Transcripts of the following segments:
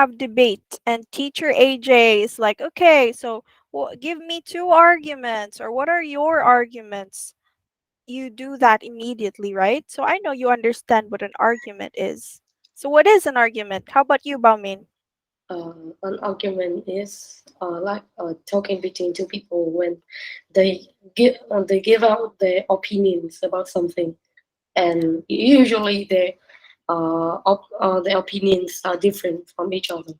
have debate and teacher AJ is like, okay, so give me two arguments or what are your arguments? You do that immediately, right? So I know you understand what an argument is. So what is an argument? How about you, Baumin? An argument is like talking between two people when they give out their opinions about something, and usually their opinions are different from each other.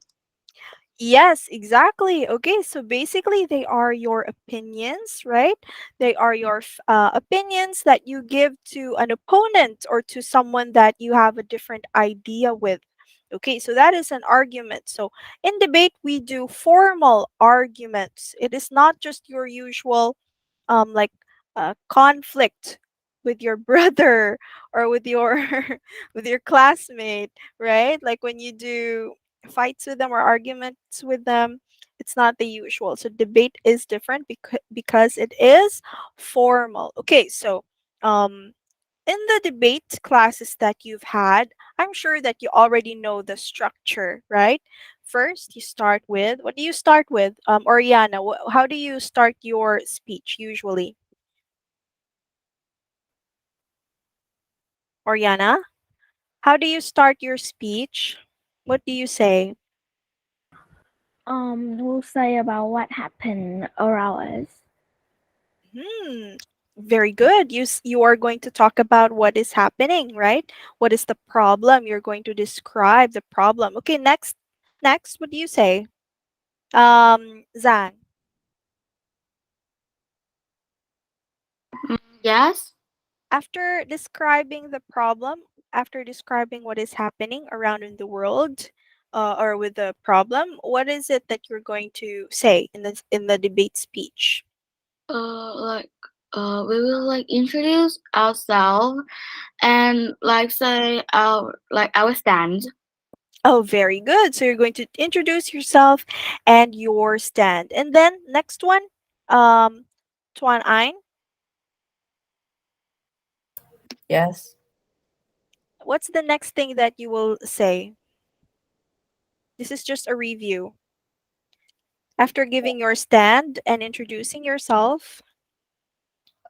Yes, exactly. Okay, so basically, they are your opinions, right? They are your opinions that you give to an opponent or to someone that you have a different idea with. Okay, so that is an argument. So in debate, we do formal arguments. It is not just your usual like conflict with your brother or with your with your classmate, right? Like when you do fights with them or arguments with them, it's not the usual. So debate is different because it is formal. Okay, so um in the debate classes that you've had, I'm sure that you already know the structure, right? First, you start with, what do you start with? Oriana, how do you start your speech usually? Oriana, how do you start your speech? What do you say? We'll say about what happened around us. Hmm, very good. You are going to talk about what is happening, right? What is the problem? You're going to describe the problem. Okay, next, what do you say? Zan. Yes. After describing the problem, after describing what is happening around in the world, or with the problem, what is it that you're going to say in the debate speech? Like we will like introduce ourselves and like say our stand. Oh, very good. So you're going to introduce yourself and your stand. And then next one, um, Tuan Ein, Yes. what's the next thing that you will say? This is just a review. After giving your stand and introducing yourself,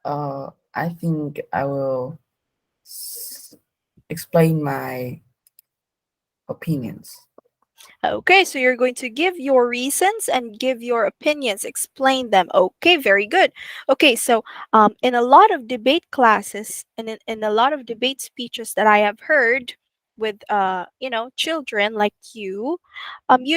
I think I will s- explain my opinions. okay, so you're going to give your reasons and give your opinions, explain them. Okay, very good. Okay, so in a lot of debate classes and in a lot of debate speeches that I have heard with children like you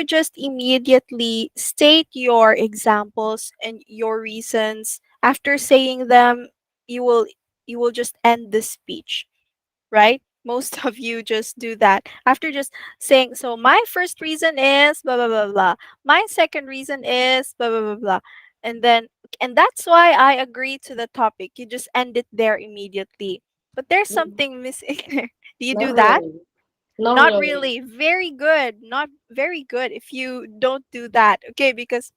just immediately state your examples and your reasons. After saying them, you will you will just end the speech, right? Most of you just do that. After just saying, so my first reason is blah, blah, blah, blah. My second reason is blah, blah, blah, blah. And then, and that's why I agree to the topic. You just end it there immediately. But there's Mm, something missing there. Do you do not that? really, not Not really. really. Very good. Not very good if you don't do that. Okay, because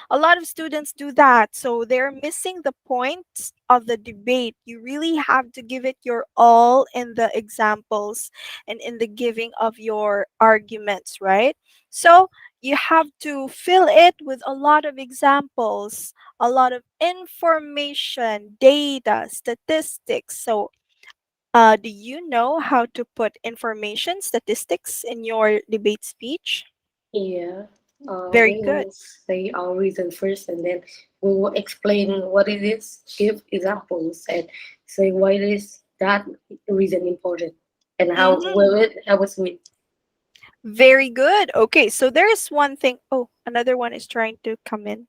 a lot of students do that. So they're missing the point of the debate. You really have to give it your all in the examples and in the giving of your arguments, right? So you have to fill it with a lot of examples, a lot of information, data, statistics. So, do you know how to put information, statistics in your debate speech? Yeah, Very we good. will say our reason first, and then we will explain what it is, give examples, and say why is that reason important, and how will Mhm. it help us with. Very good. Okay, so there's one thing. Oh, another one is trying to come in.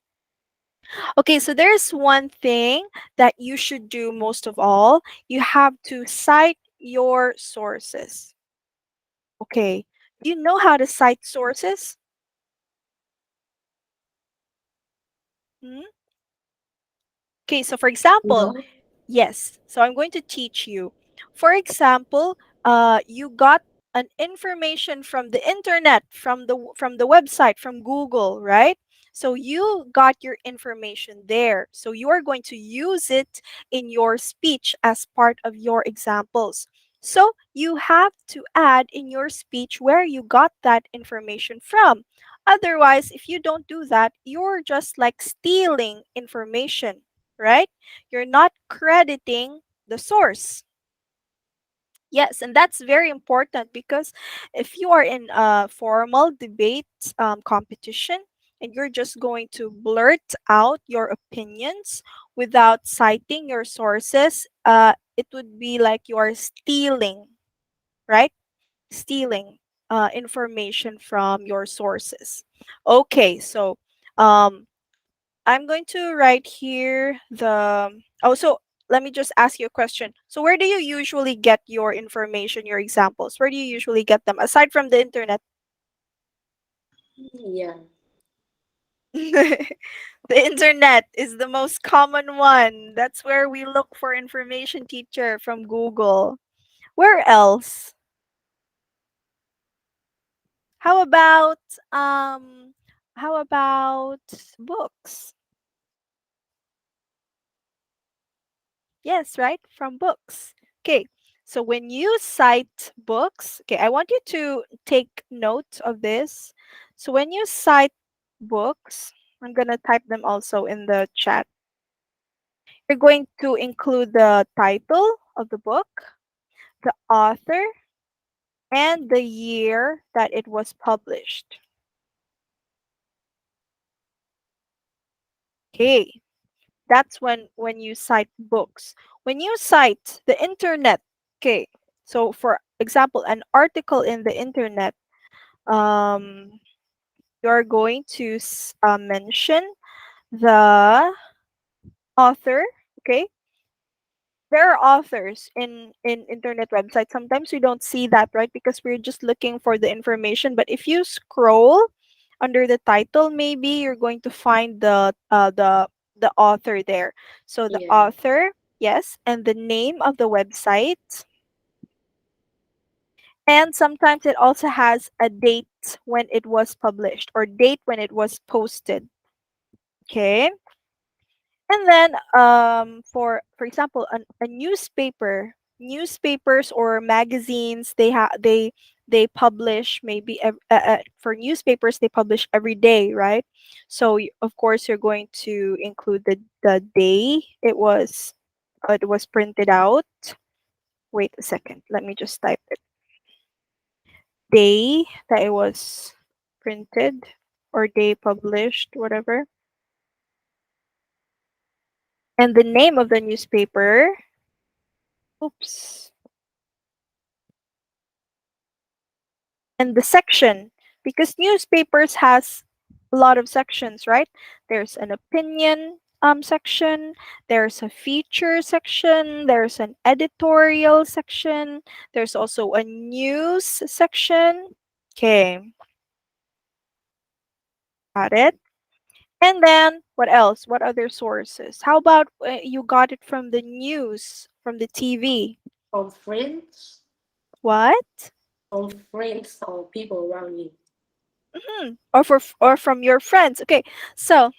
Okay, so there's one thing that you should do most of all. You have to cite your sources. Okay, do you know how to cite sources? Hmm? Okay, so for example, No, yes. So I'm going to teach you. For example, you got an information from the internet, from the website, from Google, right? So you got your information there. So you are going to use it in your speech as part of your examples. So you have to add in your speech where you got that information from. Otherwise, if you don't do that, you're just like stealing information, right? You're not crediting the source. Yes, and that's very important because if you are in a formal debate competition and you're just going to blurt out your opinions without citing your sources, it would be like you are stealing, right? Stealing information from your sources. Okay, so um, I'm going to write here oh, so let me just ask you a question. So where do you usually get your information, your examples? Where do you usually get them aside from the internet? Yeah. The internet is the most common one. That's where we look for information, teacher, from Google. Where else? How about um how about books? Yes, right? From books. Okay. So when you cite books, okay, I want you to take note of this. So when you cite books, I'm going to type them also in the chat. You're going to include the title of the book, the author, and the year that it was published. Okay. That's when you cite books. When you cite the internet, okay, so for example an article in the internet, um you're going to mention the author. Okay, there are authors in internet websites. Sometimes we don't see that, right, because we're just looking for the information. But if you scroll under the title, maybe you're going to find the author there. So the Yeah. author, yes, and the name of the website, and sometimes it also has a date when it was published or date when it was posted. Okay. And then for example a newspaper, newspapers or magazines, they publish maybe for newspapers they publish every day, right? So of course you're going to include the day it was printed out. Wait a second, let me just type it. Day that it was printed or day published, whatever, and the name of the newspaper. Oops. And the section, because newspapers has a lot of sections, right? There's an opinion section, there's a feature section, there's an editorial section, there's also a news section. Okay, got it. And then what else? What other sources? How about you got it from the news, from the TV? From friends, What? or people around you. Or or from your friends. Okay, so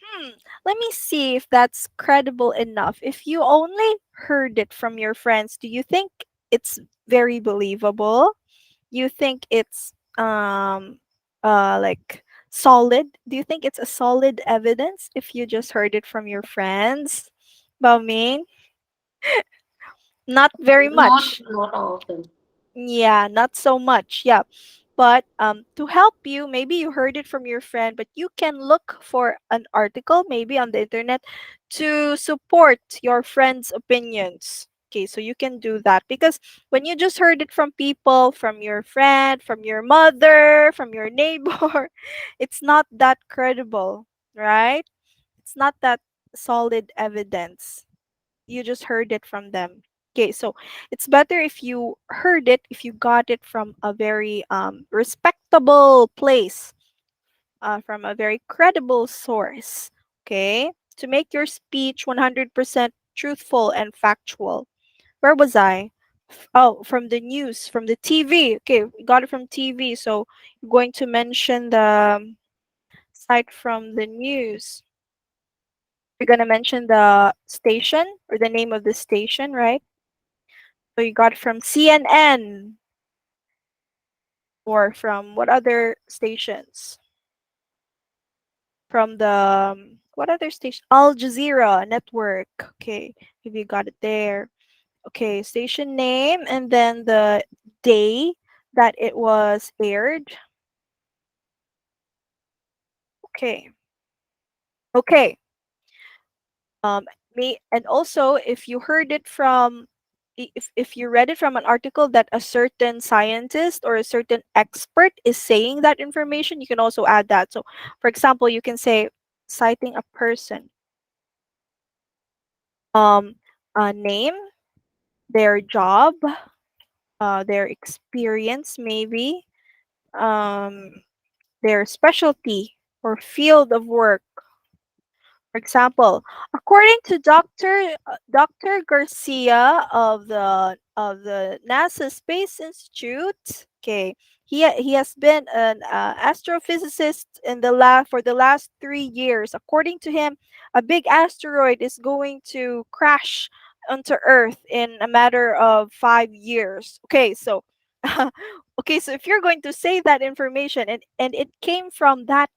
let me see if that's credible enough. If you only heard it from your friends, do you think it's very believable? You think it's like solid? Do you think it's a solid evidence if you just heard it from your friends? About me, not very Not much. not all of them. Yeah, not so much. Yeah. But to help you, maybe you heard it from your friend, but you can look for an article maybe on the internet to support your friend's opinions. Okay, so you can do that because when you just heard it from people, from your friend, from your mother, from your neighbor, it's not that credible, right? It's not that solid evidence. You just heard it from them. Okay, so it's better if you heard it, if you got it from a very respectable place, from a very credible source. Okay, to make your speech 100% truthful and factual. Where was I? Oh, from the news, from the TV. Okay, we got it from TV. So you're going to mention the site from the news. You're going to mention the station or the name of the station, right? So you got it from CNN or from what other stations? From the what other station? Al Jazeera network. Okay, maybe you got it there. Okay, station name and then the day that it was aired. Okay. Okay. Um, me and also if you heard it from if you read it from an article that a certain scientist or a certain expert is saying that information, you can also add that. So, for example, you can say citing a person, um, a name, their job, their experience, maybe, um, their specialty or field of work. For example, according to Dr. Garcia of the NASA Space Institute, okay, he has been an astrophysicist in the lab for the last 3 years. According to him, a big asteroid is going to crash onto Earth in a matter of 5 years. Okay, so okay, so if you're going to say that information and it came from that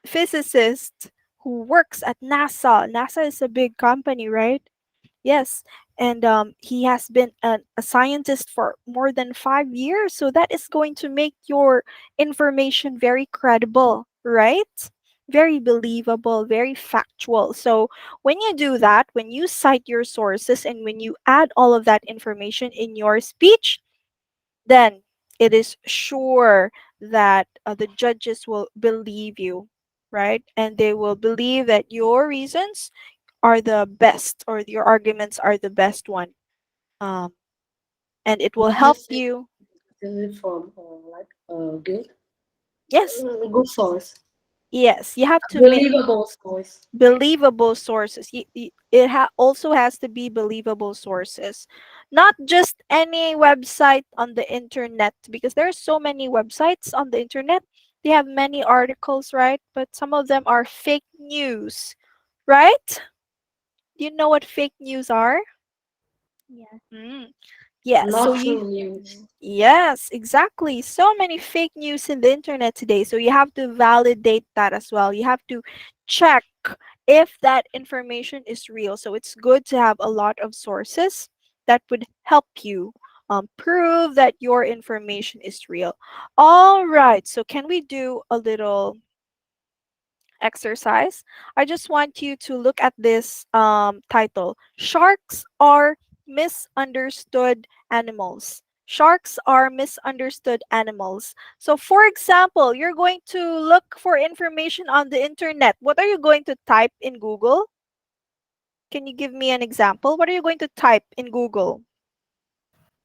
physicist who works at NASA. NASA is a big company, right? Yes. And he has been a scientist for more than 5 years. So that is going to make your information very credible, right? Very believable, very factual. So when you do that, when you cite your sources and when you add all of that information in your speech, then it is sure that the judges will believe you, right? And they will believe that your reasons are the best or your arguments are the best one. Um, and it will But you help said you. this is from like good Yes, good source, yes, you have to believable source. believable sources. It also has to be believable sources, not just any website on the internet, because there are so many websites on the internet. They have many articles, right? But some of them are fake news, right? Do you know what fake news are? Yes, Mm. Yes. So Not you true news. true. Yes, exactly. So many fake news in the internet today. So you have to validate that as well. You have to check if that information is real. So it's good to have a lot of sources that would help you prove that your information is real. All right. So can we do a little exercise? I just want you to look at this title. Sharks are misunderstood animals. Sharks are misunderstood animals. So, for example, you're going to look for information on the internet. What are you going to type in Google? Can you give me an example? What are you going to type in Google?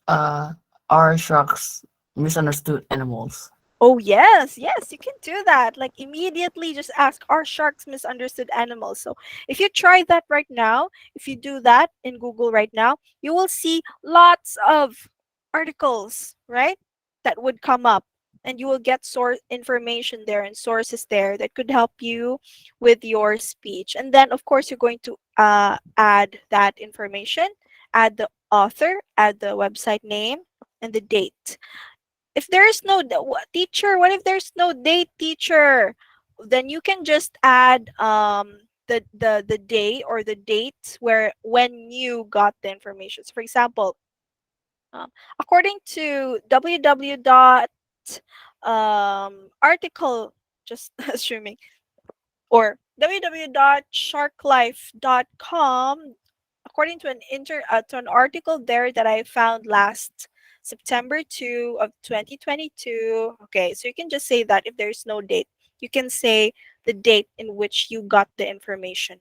Uh, are sharks misunderstood animals? Oh, yes, yes, you can do that. Like immediately just ask, are sharks misunderstood animals? So if you try that right now, if you do that in Google right now, you will see lots of articles, right? That would come up. And you will get source information there and sources there that could help you with your speech. And then, of course, you're going to add that information, add the author, add the website name, and the date. If there is no teacher, what if there's no date, teacher? Then you can just add the day or the date where when you got the information. So for example, according to www dot article just streaming or www.sharklife.com, according to to an article there that I found last September 2 of 2022. Okay, so you can just say that if there's no date. You can say the date in which you got the information.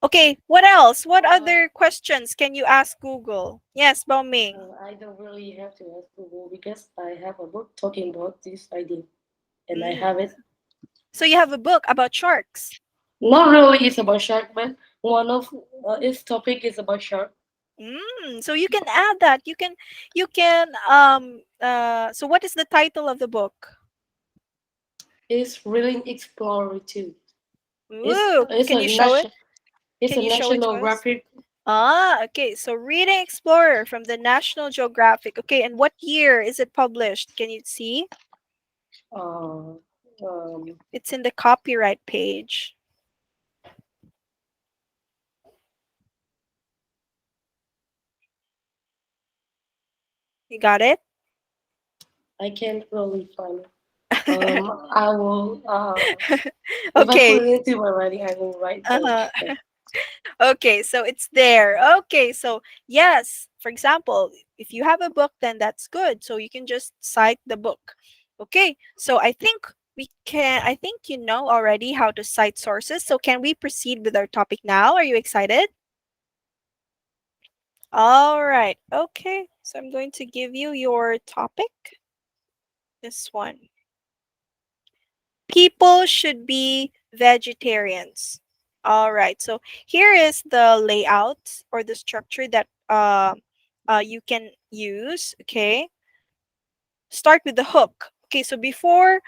Okay, what else? What Uh, other questions can you ask Google? Yes, Baoming. I don't really have to ask Google because I have a book talking about this idea, and I Mm. have it. So you have a book about sharks. Not really, it's about shark, but one of its topic is about shark. So you can add that. You can so what is the title of the book? It's really explorer too. It's Ooh, it's can a you show it? national it's Can a you show it to national us? rapid. Ah, okay. So Reading Explorer from the National Geographic. Okay, and what year is it published? Can you see? Uh, um, It's in the copyright page. You got it? I can't really find it. I will. If I Okay. put it into my writing, I will write the. Uh-huh. the Okay, so it's there. Okay, so yes, for example, if you have a book, then that's good. So you can just cite the book. Okay, so I think you know already how to cite sources. So can we proceed with our topic now? Are you excited? All right. Okay, so I'm going to give you your topic. This one. People should be vegetarians. All right. So here is the layout or the structure that you can use. Okay. Start with the hook. Okay. So before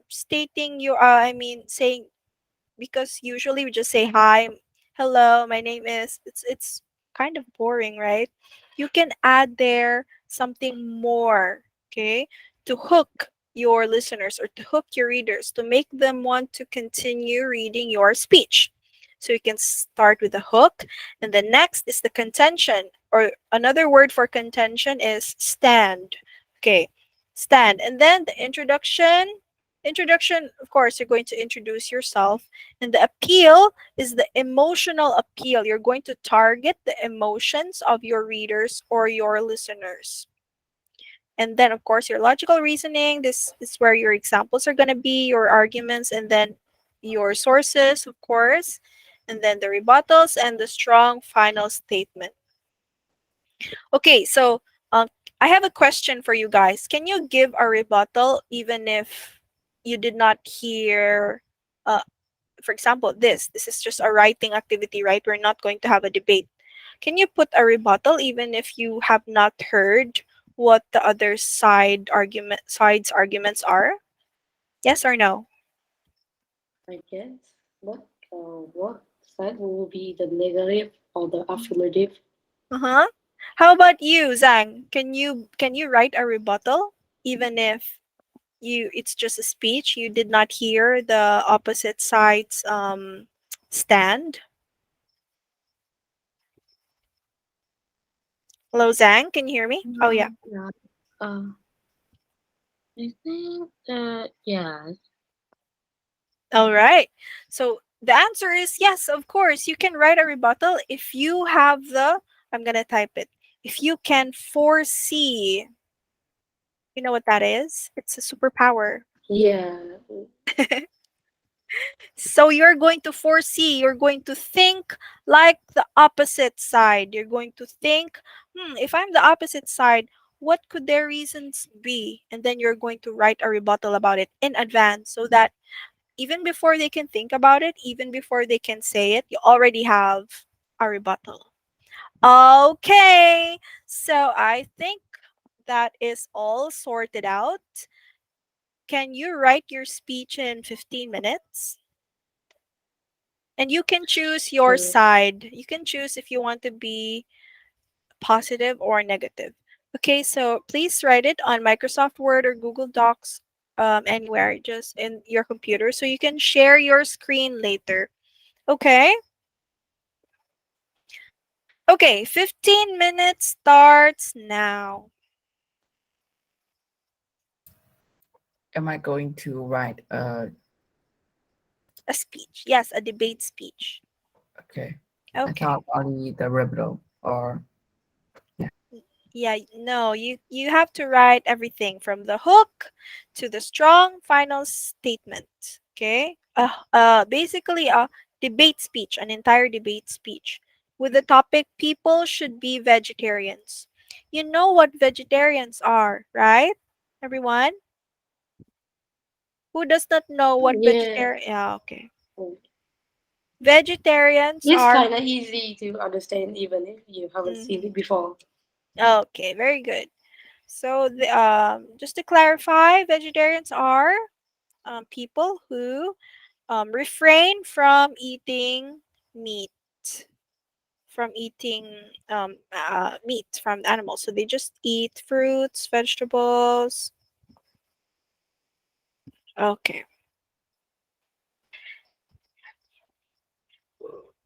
stating your I mean saying, because usually we just say hi, hello, my name is, it's kind of boring, right? You can add there something more, okay, to hook your listeners or to hook your readers, to make them want to continue reading your speech. So you can start with the hook, and then next is the contention, or another word for contention is stand. Okay, stand. And then the introduction, of course, you're going to introduce yourself, and the appeal is the emotional appeal. You're going to target the emotions of your readers or your listeners. And then, of course, your logical reasoning. This is where your examples are going to be, your arguments, and then your sources, of course, and then the rebuttals and the strong final statement. Okay, so um, I have a question for you guys. Can you give a rebuttal even if you did not hear uh, for example, this is just a writing activity, right? We're not going to have a debate. Can you put a rebuttal even if you have not heard what the other side's arguments are? Yes or no? I guess. What side will be the negative or the affirmative? Uh-huh. How about you, Zhang? Can you write a rebuttal even if it's just a speech, you did not hear the opposite side's stand? Hello, Zhang, can you hear me? Oh yeah. Yeah. Uh, I think that yes. All right. So the answer is yes, of course. You can write a rebuttal if you have the, I'm going to type it. If you can foresee, you know what that is? It's a superpower. Yeah, So you're going to foresee, you're going to think like the opposite side. You're going to think, if I'm the opposite side, what could their reasons be? And then you're going to write a rebuttal about it in advance so that even before they can think about it, even before they can say it, you already have a rebuttal. Okay, so I think that is all sorted out. Can you write your speech in 15 minutes? And you can choose your sure. side. You can choose if you want to be positive or negative. Okay, so please write it on Microsoft Word or Google Docs, anywhere, just in your computer, so you can share your screen later. Okay? Okay, 15 minutes starts now. Am I going to write A speech. Yes, a debate speech. okay. I Okay. thought only the rebuttal or yeah. Yeah, no, you have to write everything from the hook to the strong final statement. Okay? Basically a debate speech, an entire debate speech with the topic people should be vegetarians. You know what vegetarians are, right? Everyone who does not know what Yeah, vegetarian, yeah, okay. Vegetarians it's are, kind of easy to understand even if you haven't seen it mhm. before. Okay, very good. So just to clarify, vegetarians are people who refrain from eating meat. from eating meat from the animals. So they just eat fruits, vegetables. Okay,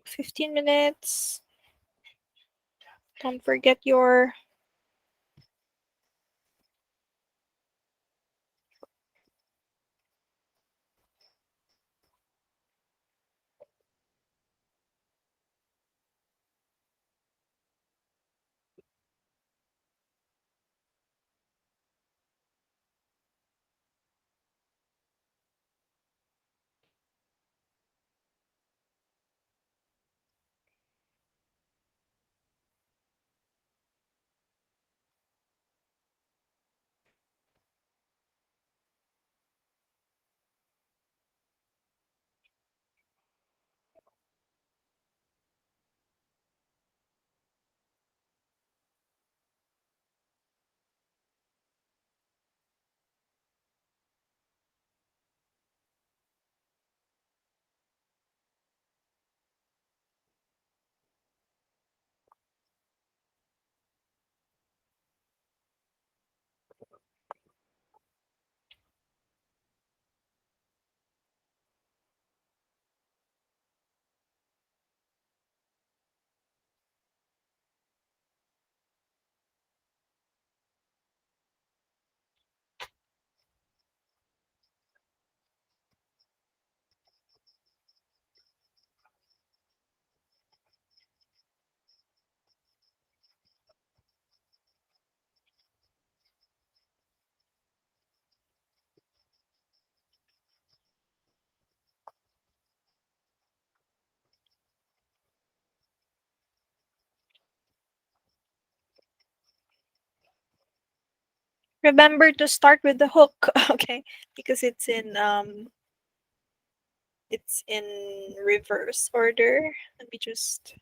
15 minutes. Don't forget your. Remember to start with the hook, okay? Because it's in reverse order. Let me just.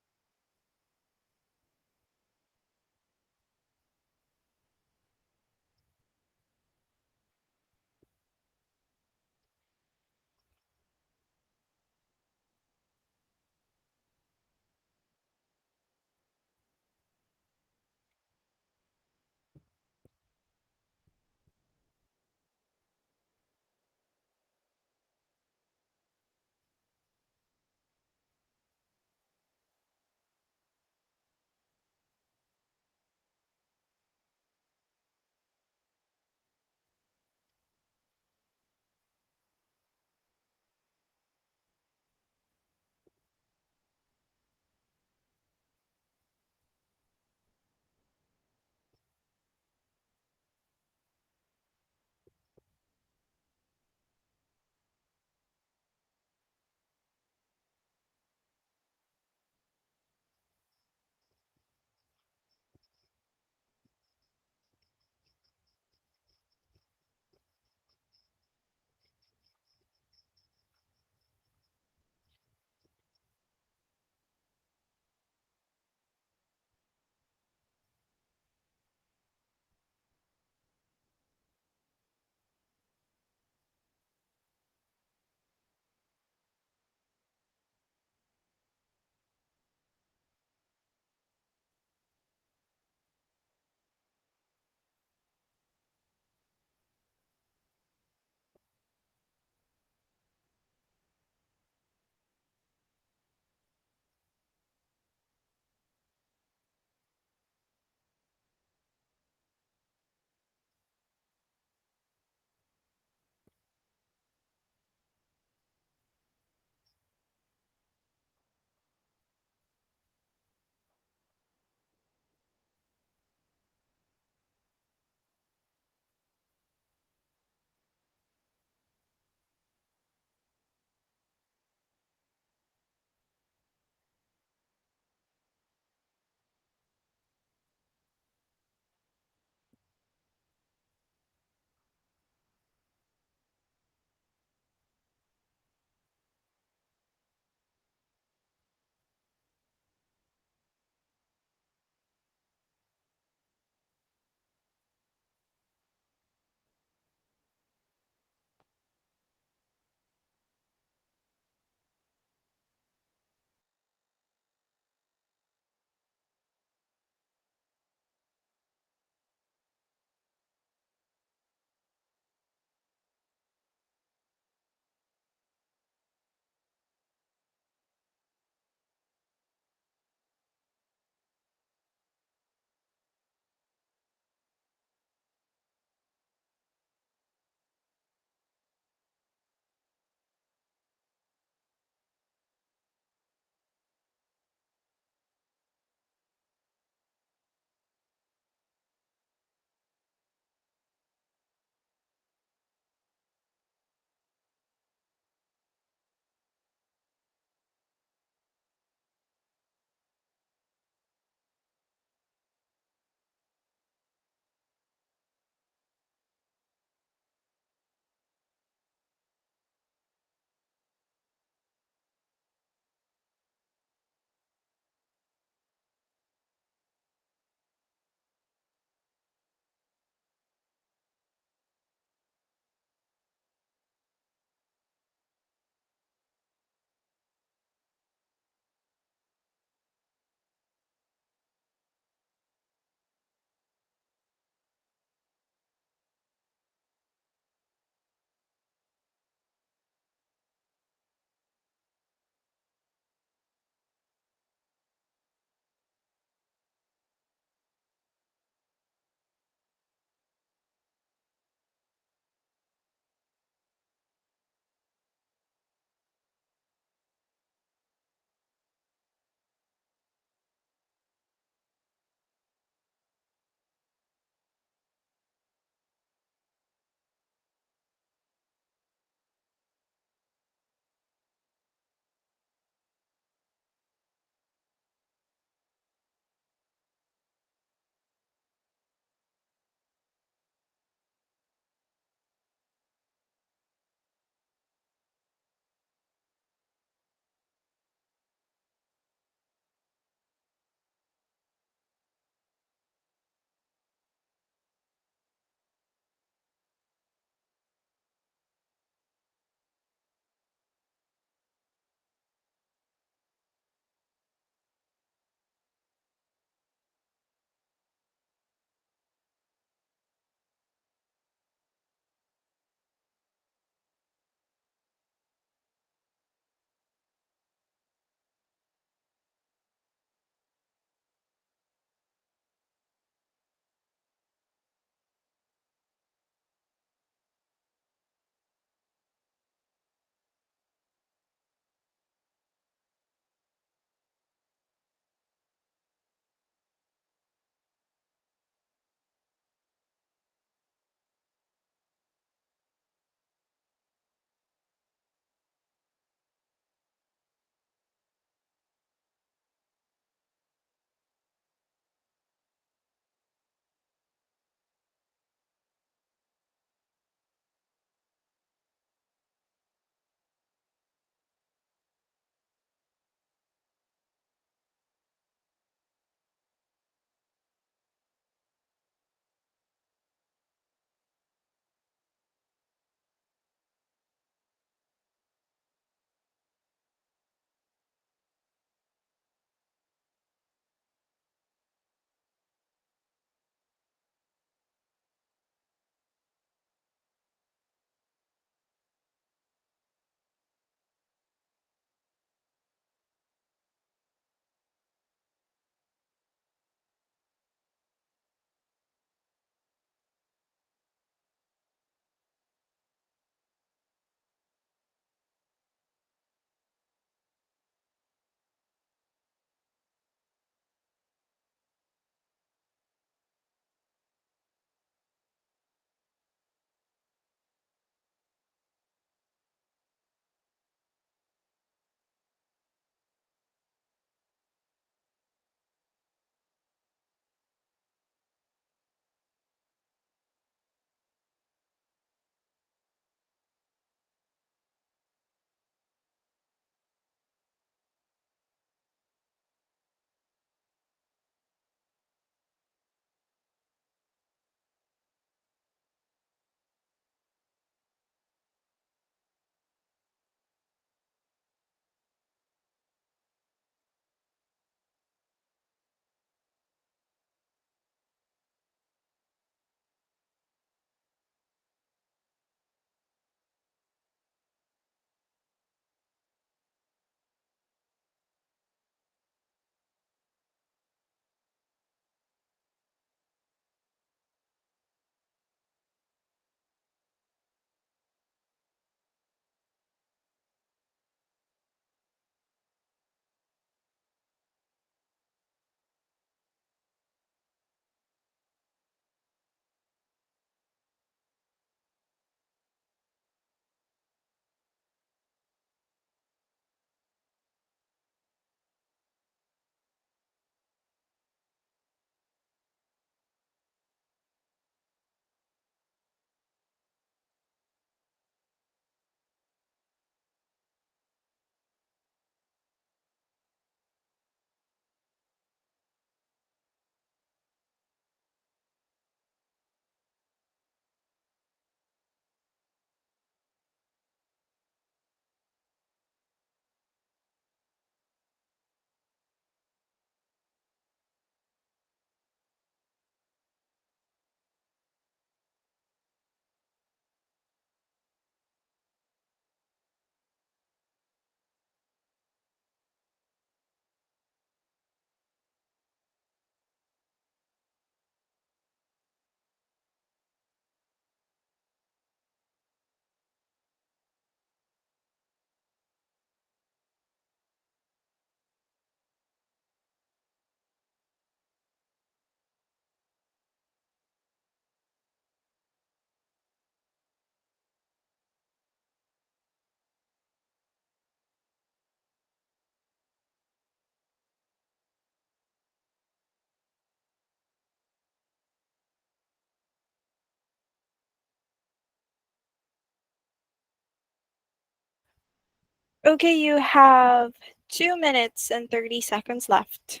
Okay, you have 2 minutes and 30 seconds left.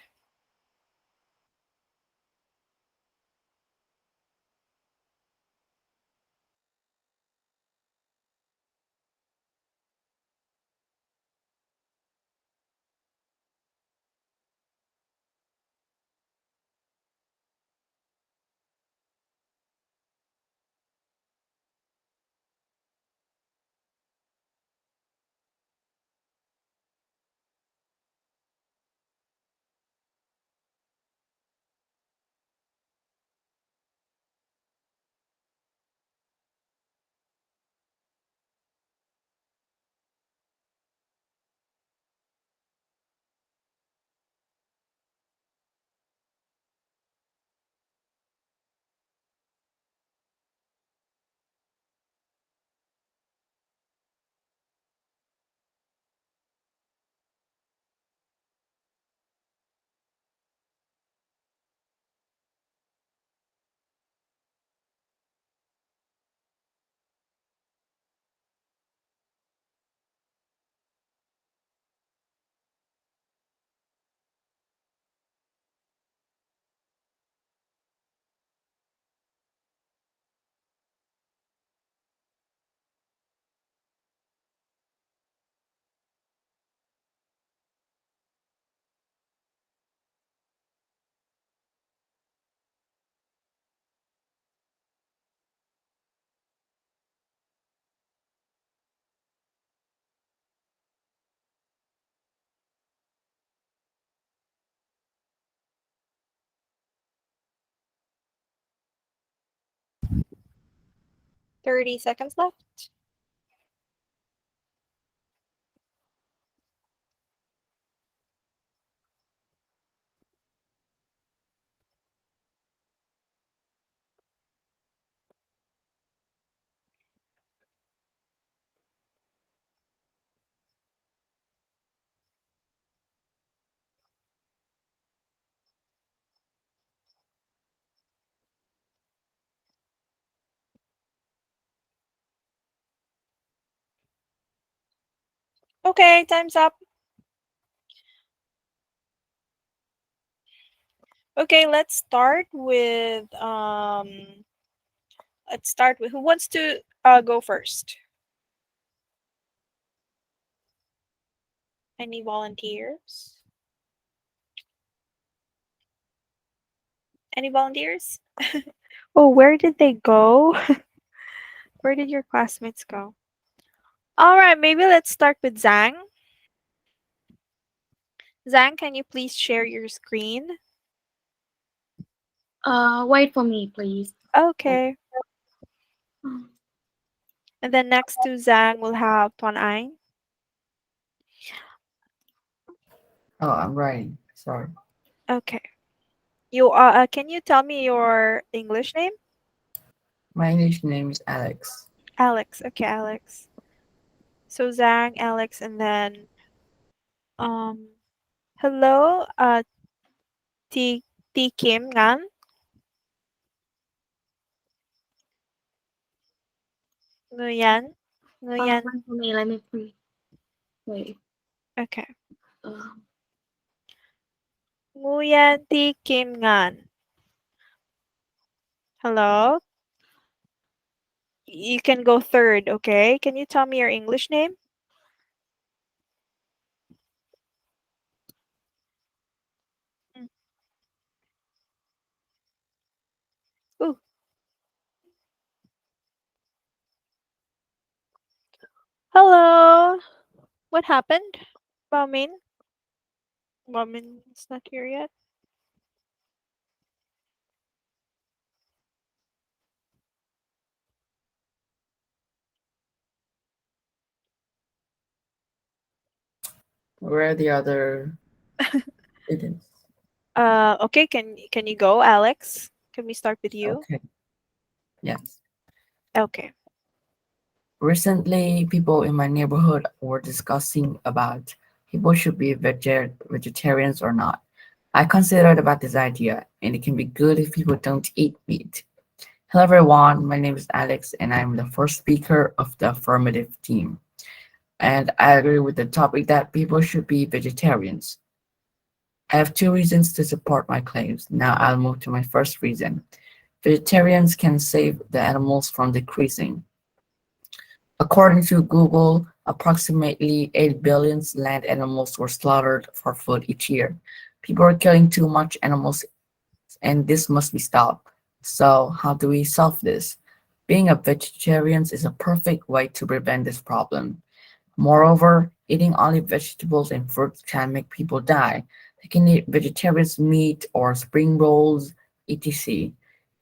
30 seconds left. Okay, time's up. Okay, let's start with who wants to go first? Any volunteers? Any volunteers? Oh, where did they go? Where did your classmates go? All right, maybe let's start with Zhang. Zhang, can you please share your screen? Wait for me, please. Oh. Okay. And then next to Zhang, we'll have Tuan Anh. Oh, I'm writing. Sorry. Okay. Can you tell me your English name? My English name is Alex. Alex. Okay, Alex. So Zhang, Alex, and then um, hello, T T Kim Ngan. Nguyen. Nguyen. Wait for me. Let me please. Wait. Okay. Uh, Nguyen T Kim Ngan. Hello. You can go third. Okay. Can you tell me your English name? Mm. Ooh. Hello. What happened? Baomin. Baomin is not here yet. Where are the other students? Okay. Can you go, Alex? Can we start with you? Okay. Yes. Okay. Recently, people in my neighborhood were discussing about people should be vegetarians or not. I considered about this idea, and it can be good if people don't eat meat. Hello everyone, my name is Alex, and I'm the first speaker of the affirmative team. And I agree with the topic that people should be vegetarians. I have two reasons to support my claims. Now I'll move to my first reason. Vegetarians can save the animals from decreasing. According to Google, approximately 8 billion land animals were slaughtered for food each year. People are killing too much animals and this must be stopped. So, how do we solve this? Being a vegetarian is a perfect way to prevent this problem. Moreover, eating only vegetables and fruits can make people die. They can eat vegetarian meat or spring rolls, etc.,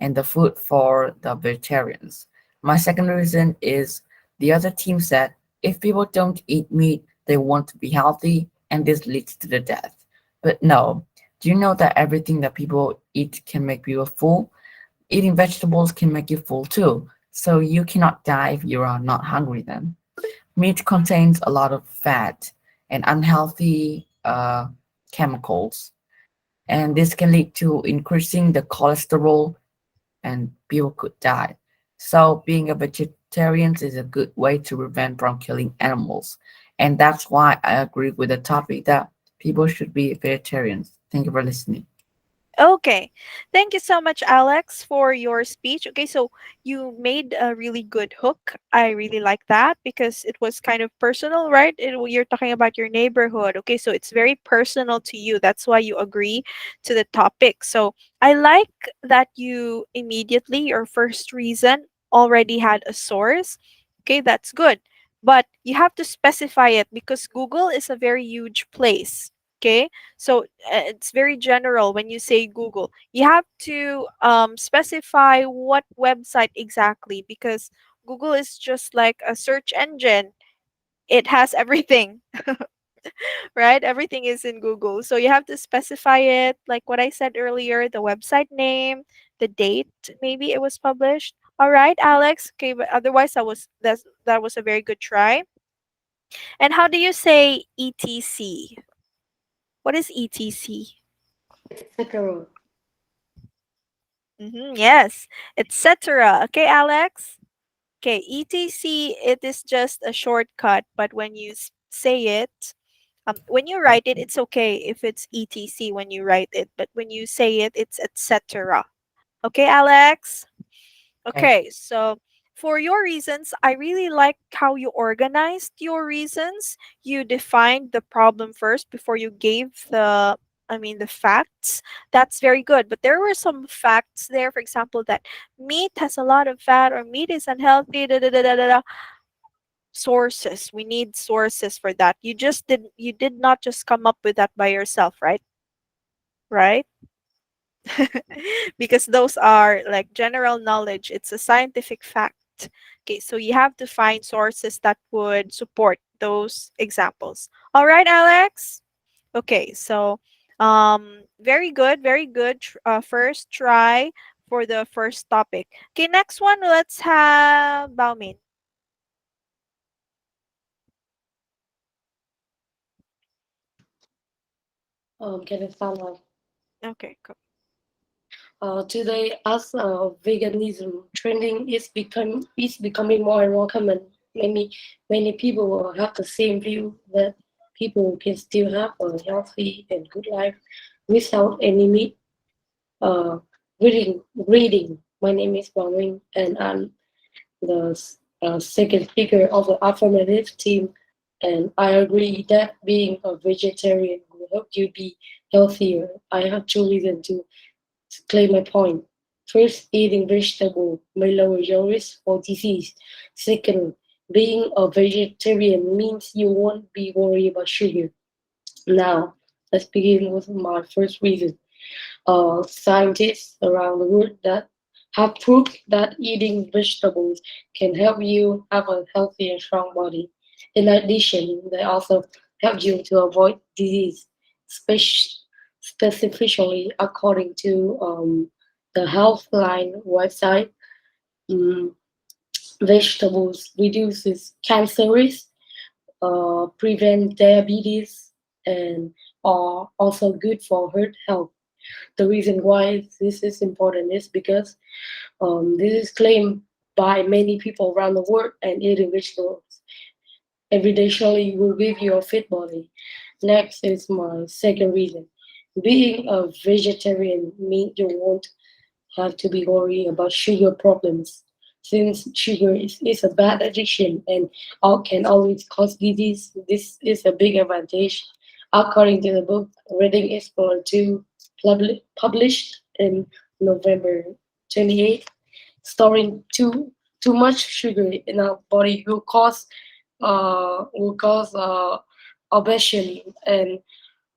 and the food for the vegetarians. My second reason is the other team said if people don't eat meat, they want to be healthy, and this leads to the death. But no, do you know that everything that people eat can make you full? Eating vegetables can make you full too, so you cannot die if you are not hungry then. Meat contains a lot of fat and unhealthy chemicals, and this can lead to increasing the cholesterol and people could die. So being a vegetarian is a good way to prevent from killing animals. And that's why I agree with the topic that people should be vegetarians. Thank you for listening. Okay. Thank you so much, Alex, for your speech. Okay, so you made a really good hook. I really like that because it was kind of personal, right? You're talking about your neighborhood. Okay, so it's very personal to you. That's why you agree to the topic. So I like that you immediately, your first reason, already had a source. Okay, that's good. But you have to specify it because Google is a very huge place. Okay, so it's very general when you say Google. You have to specify what website exactly because Google is just like a search engine. It has everything, right? Everything is in Google. So you have to specify it, like what I said earlier, the website name, the date, maybe it was published. All right, Alex. Okay, but otherwise that was a very good try. And how do you say ETC? What is ETC? etc. Yes, etc. Okay, Alex? Okay, ETC, it is just a shortcut, but when you say it, when you write it, it's okay if it's ETC when you write it, but when you say it, it's etc. Okay, Alex? Okay. Okay, so for your reasons, I really like how you organized your reasons. You defined the problem first before you gave the facts. That's very good. But there were some facts there, for example, that meat has a lot of fat or meat is unhealthy, da da da da da. Da. Sources. We need sources for that. You did not just come up with that by yourself, right? Right? Because those are like general knowledge. It's a scientific fact. Okay, so you have to find sources that would support those examples. All right, Alex? Okay, so very good, very good. First try for the first topic. Okay, next one, let's have Baomin. Can I start like Okay, go. today as veganism trending is becoming more and more common. Many people will have the same view that people can still have a healthy and good life without any meat. Uh, reading. My name is Wang and I'm the second speaker of the affirmative team. And I agree that being a vegetarian will help you be healthier. I have two reasons to claim my point. First, eating vegetable may lower your risk for disease. Second, being a vegetarian means you won't be worried about sugar. Now, let's begin with my first reason. Scientists around the world that have proved that eating vegetables can help you have a healthy and strong body. In addition, they also help you to avoid disease, specifically according to the Healthline website. mm, Vegetables reduces cancer risk, prevent diabetes, and are also good for heart health. The reason why this is important is because this is claimed by many people around the world, and eating vegetables Everyday surely will give you a fit body. Next is my second reason. Being a vegetarian means you won't have to be worried about sugar problems. Since sugar is a bad addiction and can always cause disease, this is a big advantage. According to the book Reading Explorer 2, published in November 28th, storing too much sugar in our body will cause obesity and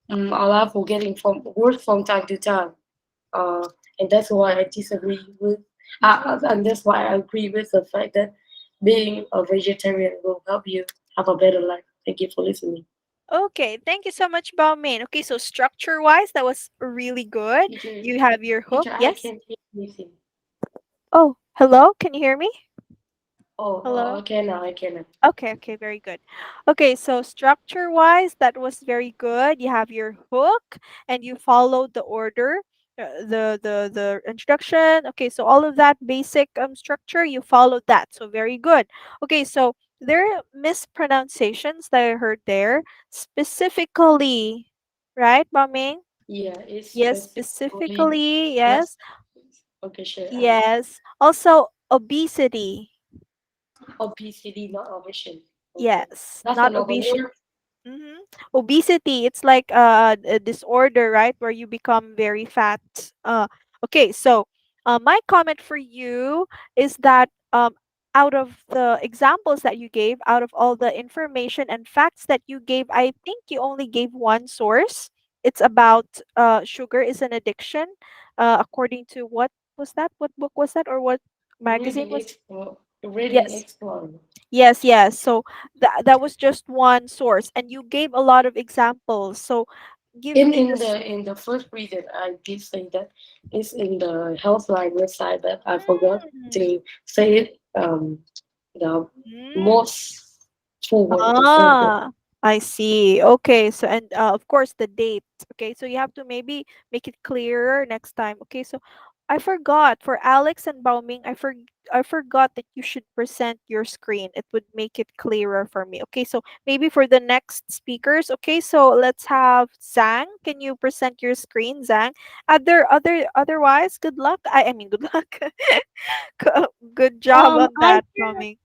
allow for getting from worse from time to time. Uh, and that's why I disagree with, and that's why I agree with the fact that being a vegetarian will help you have a better life. Thank you for listening. Okay, thank you so much, Baomin. Okay, so structure wise, that was really good. Teacher, You have your hook. teacher, I Yes. can't hear anything. Oh, hello. Can you hear me? Oh, Hello. I cannot, I cannot. Okay, okay, very good. Okay, so structure wise, that was very good. You have your hook and you followed the order, the introduction. Okay, so all of that basic structure, you followed that. So very good. Okay, so there are mispronunciations that I heard there, specifically, right, Ming? Yeah, it's Yes, specifically specifically, less. yes. Okay, sure. Yes. Also obesity. Obesity, not obesity. Okay, Yes, that's not another obesity. word. Mm-hmm. Obesity, it's like a disorder, right? Where you become very fat. Okay, so my comment for you is that out of the examples that you gave, out of all the information and facts that you gave, I think you only gave one source. It's about sugar is an addiction. According to what was that? What book was that? Or what magazine Reading was? explore, reading Yes. explore. Yes, yes. So that was just one source, and you gave a lot of examples. So give In me in just. the in the first reason, I did say that it's in the Healthline website, but I forgot Mm, to say it. The mm. most forward before that. Ah, I see. Okay, so and of course the date. Okay, so you have to maybe make it clearer next time. Okay, so I forgot for Alex and Baoming, I forgot that you should present your screen. It would make it clearer for me. Okay, so maybe for the next speakers. Okay, so let's have Zhang. Can you present your screen, Zhang? Otherwise, good luck. I mean, good luck. Good job on I that, Baoming.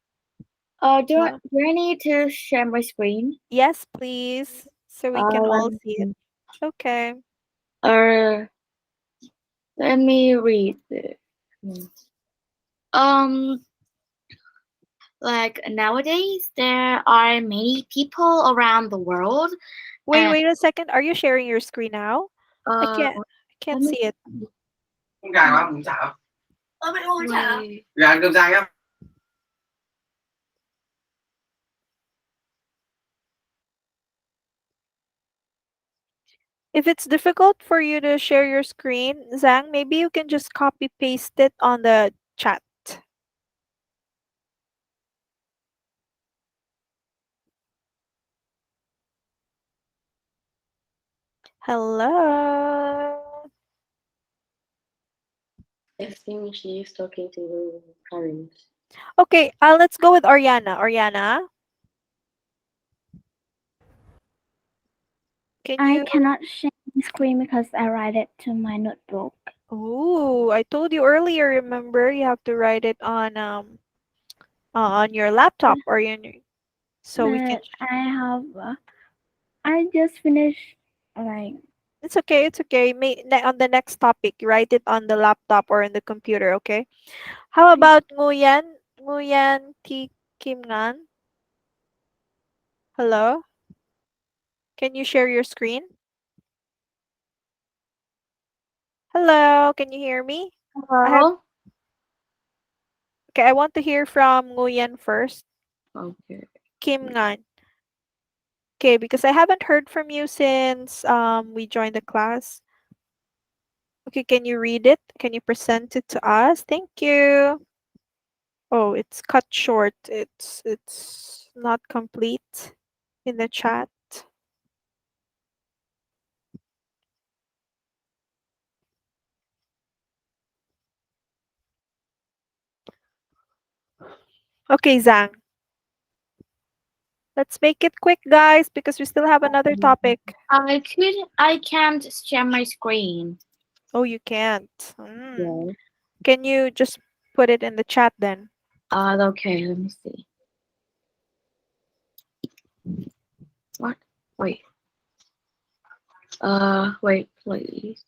do I need to share my screen? Yes, please, so we can Let all me see it. Okay. uh let me read it. Um, like nowadays there are many people around the world, Wait, and wait a second. Are you sharing your screen now? I uh, can't. I let can't me see it. Uống gà không? Uống chả không? wait. Gà ăn cơm rang nhá. If it's difficult for you to share your screen, Zhang, maybe you can just copy paste it on the chat. Hello. I think she is talking to her parents. Okay, let's go with Oriana. Oriana, can I you? cannot share my screen because I write it to my notebook. Oh, I told you earlier. Remember, you have to write it on your laptop or so we can. But I just finished like It's okay. It's okay. On the next topic, write it on the laptop or on the computer. Okay. How okay. about Nguyen? Nguyen T Kim Ngan? Hello. Can you share your screen? Hello. Can you hear me? I have. Hello. Okay. I want to hear from Nguyen first. Okay. Kim Ngan. Okay, because I haven't heard from you since we joined the class. Okay. Can you read it? Can you present it to us? Thank you. Oh, it's cut short. It's not complete in the chat. Okay, Zhang. Let's make it quick, guys, because we still have another topic. I can't share my screen. Oh, you can't. Yeah. Can you just put it in the chat then? Okay, let me see. What? Wait. Wait, please.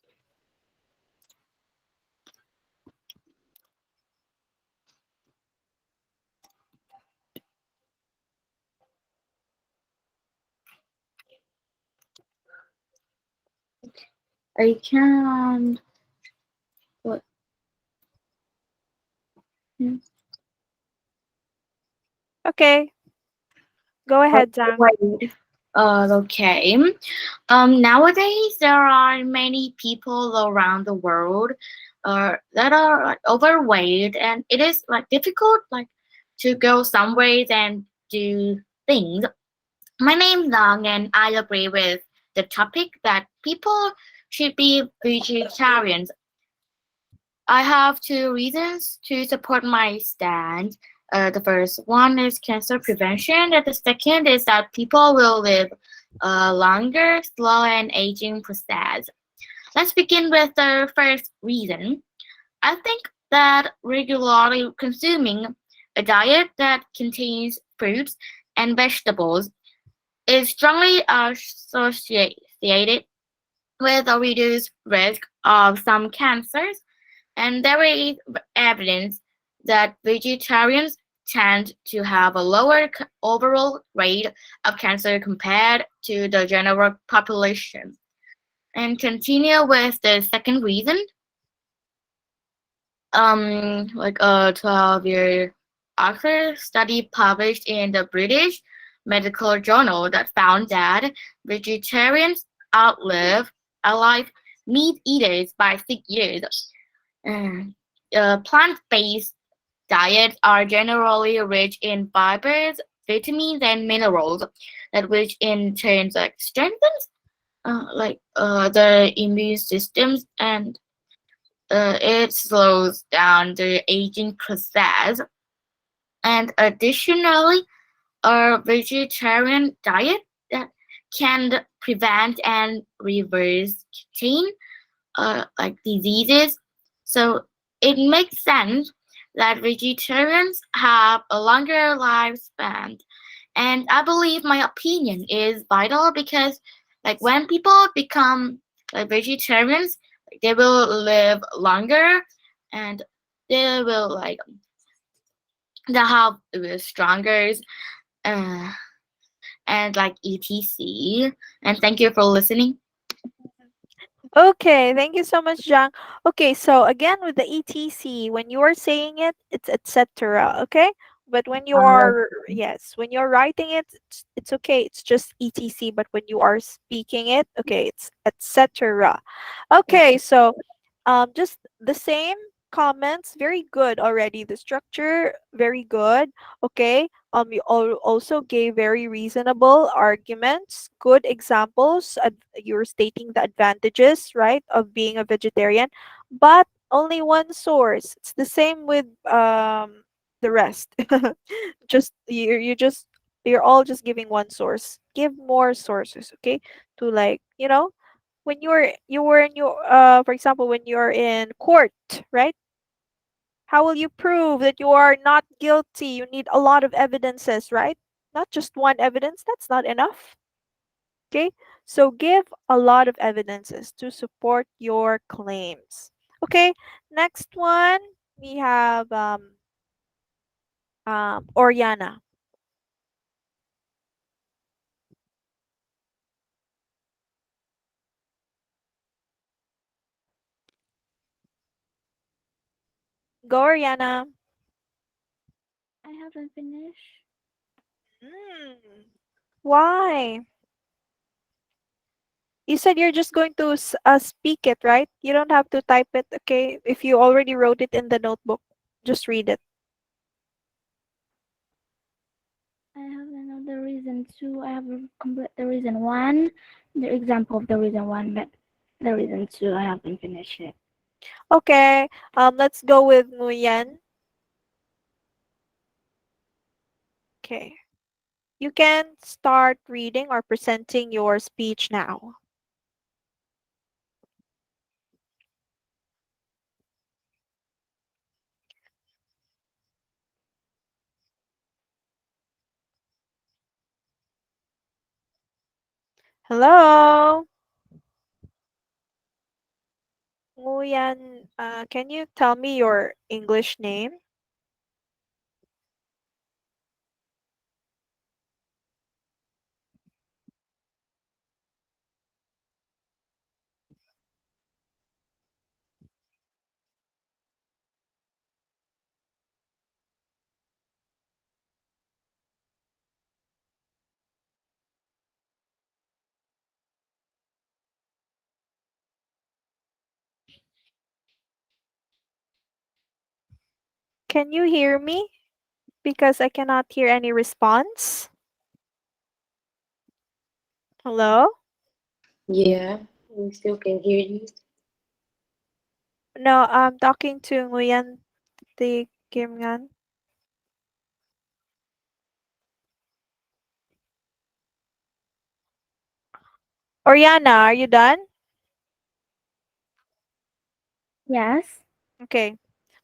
I can't. What? Hmm. Okay, go ahead, Zhang. Wait. Okay. Nowadays there are many people around the world, that are like overweight, and it is like difficult, like to go some ways and do things. My name's Long, and I agree with the topic that people should be vegetarians. I have two reasons to support my stand. The first one is cancer prevention, and the second is that people will live a longer, slow, and aging process. Let's begin with the first reason. I think that regularly consuming a diet that contains fruits and vegetables is strongly associated with a reduced risk of some cancers, and there is evidence that vegetarians tend to have a lower overall rate of cancer compared to the general population. And continue with the second reason, like a 12-year Oxford study published in the British Medical Journal that found that vegetarians outlive alive meat eaters by 6 years. Mm. Plant-based diets are generally rich in fibers, vitamins, and minerals, that which in turn like strengthens the immune systems, and it slows down the aging process. And additionally, a vegetarian diet that can prevent and reverse certain like diseases. So it makes sense that vegetarians have a longer lifespan. And I believe my opinion is vital because like when people become like vegetarians, like, they will live longer, and they will like they have stronger uh, and like etc. And thank you for listening. Okay, thank you so much, Jang. Okay, so again with the ETC, when you are saying it, it's etc. Okay, but when you are yes, when you're writing it, it's okay. It's just ETC. But when you are speaking it, okay, it's etc. Okay, so just the same comments, very good already. The structure, very good. Okay. You also gave very reasonable arguments, good examples. You're stating the advantages, right, of being a vegetarian, but only one source. It's the same with the rest. Just you're all just giving one source. Give more sources, okay? To like, when you were in your for example, when you're in court, right? How will you prove that you are not guilty? You need a lot of evidences, right? Not just one evidence, that's not enough. Okay? So give a lot of evidences to support your claims. Okay, next one we have Oriana. Go, Oriana. I haven't finished. Hmm. Why? You said you're just going to speak it, right? You don't have to type it, okay? If you already wrote it in the notebook, just read it. I have another reason too. I have complete the reason one, the example of the reason one, but the reason two I haven't finished it. Okay, let's go with Nguyen. Okay. You can start reading or presenting your speech now. Hello, Nguyen. Can you tell me your English name? Can you hear me? Because I cannot hear any response. Hello? Yeah, we still can hear you. No, I'm talking to Nguyen T Kim Ngan. Oriana, are you done? Yes. Okay.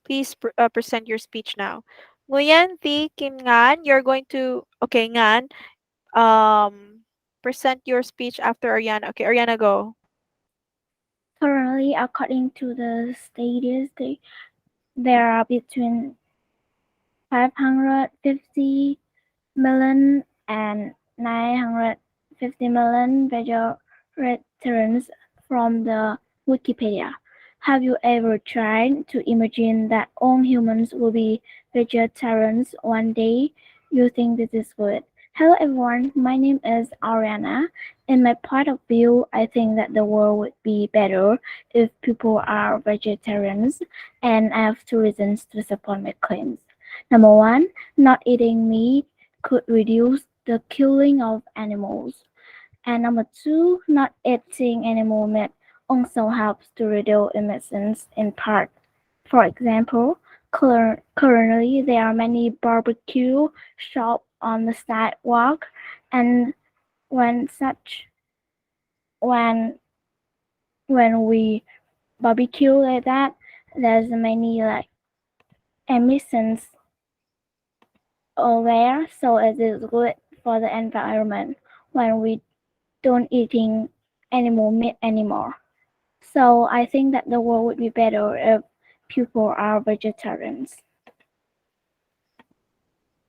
Please present your speech now. Nguyen T Kim Ngan, you're going to okay, Ngan. Present your speech after Oriana. Okay, Oriana, go. Currently, according to the statistics, there are between 550 million and 950 million vegetarians from the Wikipedia. Have you ever tried to imagine that all humans will be vegetarians one day? You think this is good? Hello everyone, my name is Ariana. In my point of view, I think that the world would be better if people are vegetarians, and I have two reasons to support my claims. Number one, not eating meat could reduce the killing of animals. And number two, not eating animal meat also helps to reduce emissions in part. For example, currently there are many barbecue shops on the sidewalk, and when such when when we barbecue like that, there's many like emissions aware, so it is good for the environment when we don't eating animal meat anymore. So I think that the world would be better if people are vegetarians.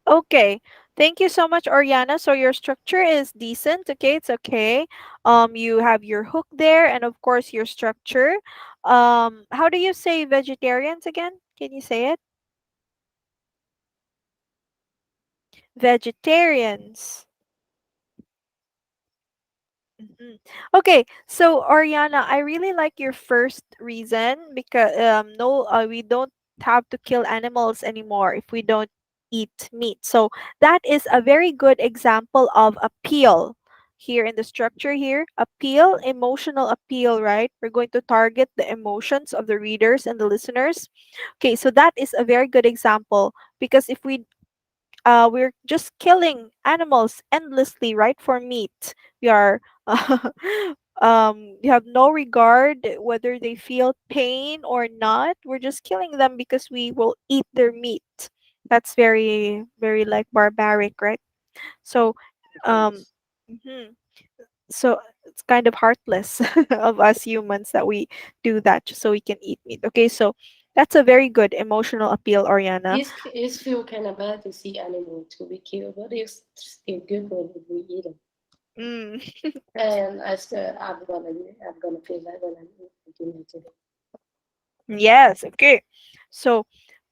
Okay. Thank you so much, Oriana. So your structure is decent. Okay, it's okay. You have your hook there, and of course your structure. How do you say vegetarians again? Can you say it? Vegetarians. Mhm. Okay, so Oriana, I really like your first reason because no, we don't have to kill animals anymore if we don't eat meat. So that is a very good example of appeal here in the structure here. Appeal, emotional appeal, right? We're going to target the emotions of the readers and the listeners. Okay, so that is a very good example because if we're just killing animals endlessly, right, for meat. We are we have no regard whether they feel pain or not. We're just killing them because we will eat their meat. That's very very like barbaric, right? So um Yes. mhm. So it's kind of heartless of us humans that we do that just so we can eat meat. Okay, so that's a very good emotional appeal, Oriana. It's feel kind of bad to see animals to be killed, but it's still good when we eat them. Mm. And I still, I'm gonna feel that when I'm eating today. Yes, okay. So,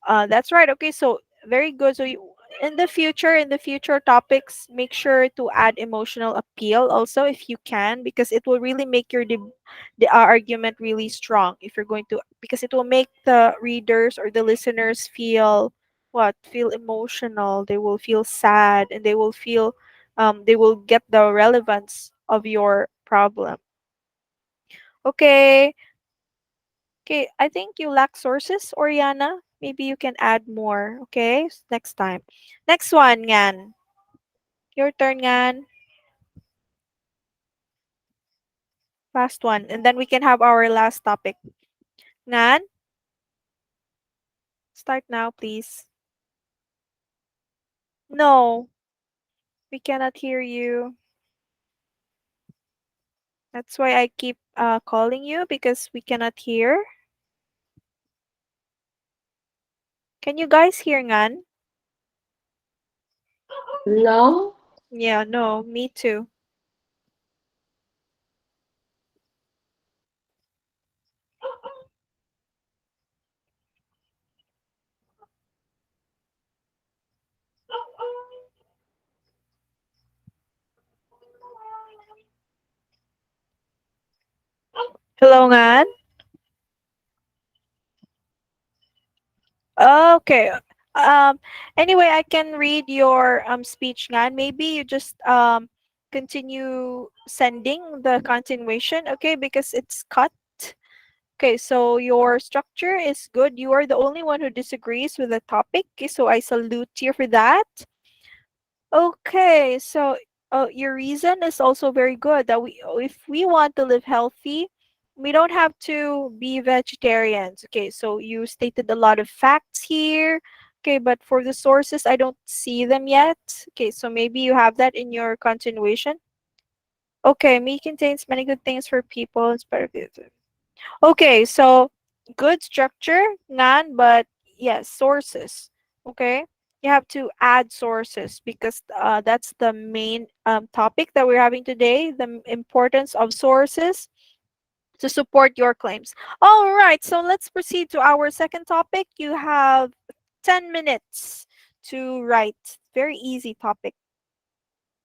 that's right. Okay, so very good. So you, in the future topics, make sure to add emotional appeal also if you can, because it will really make your the argument really strong. If you're going to, because it will make the readers or the listeners feel what? Feel emotional. They will feel sad, and they will feel, they will get the relevance of your problem. Okay. Okay, I think you lack sources, Oriana. Maybe you can add more, okay? Next time. Next one, Ngan. Your turn, Ngan. Last one. And then we can have our last topic. Ngan, start now, please. No, we cannot hear you. That's why I keep calling you because we cannot hear. Can you guys hear Ngan? No. Yeah, no, me too. Hello, Ngan. Okay. Um. Anyway, I can read your speech, Ngan. Maybe you just continue sending the continuation, okay? Because it's cut. Okay, so your structure is good. You are the only one who disagrees with the topic, okay, so I salute you for that. Okay, so your reason is also very good that if we want to live healthy, we don't have to be vegetarians. Okay, so you stated a lot of facts here. Okay, but for the sources, I don't see them yet. Okay, so maybe you have that in your continuation. Okay, meat contains many good things for people. It's better. Okay, so good structure, none, but yes, sources. Okay, you have to add sources because that's the main topic that we're having today, the importance of sources to support your claims. All right, so let's proceed to our second topic. You have 10 minutes to write. Very easy topic.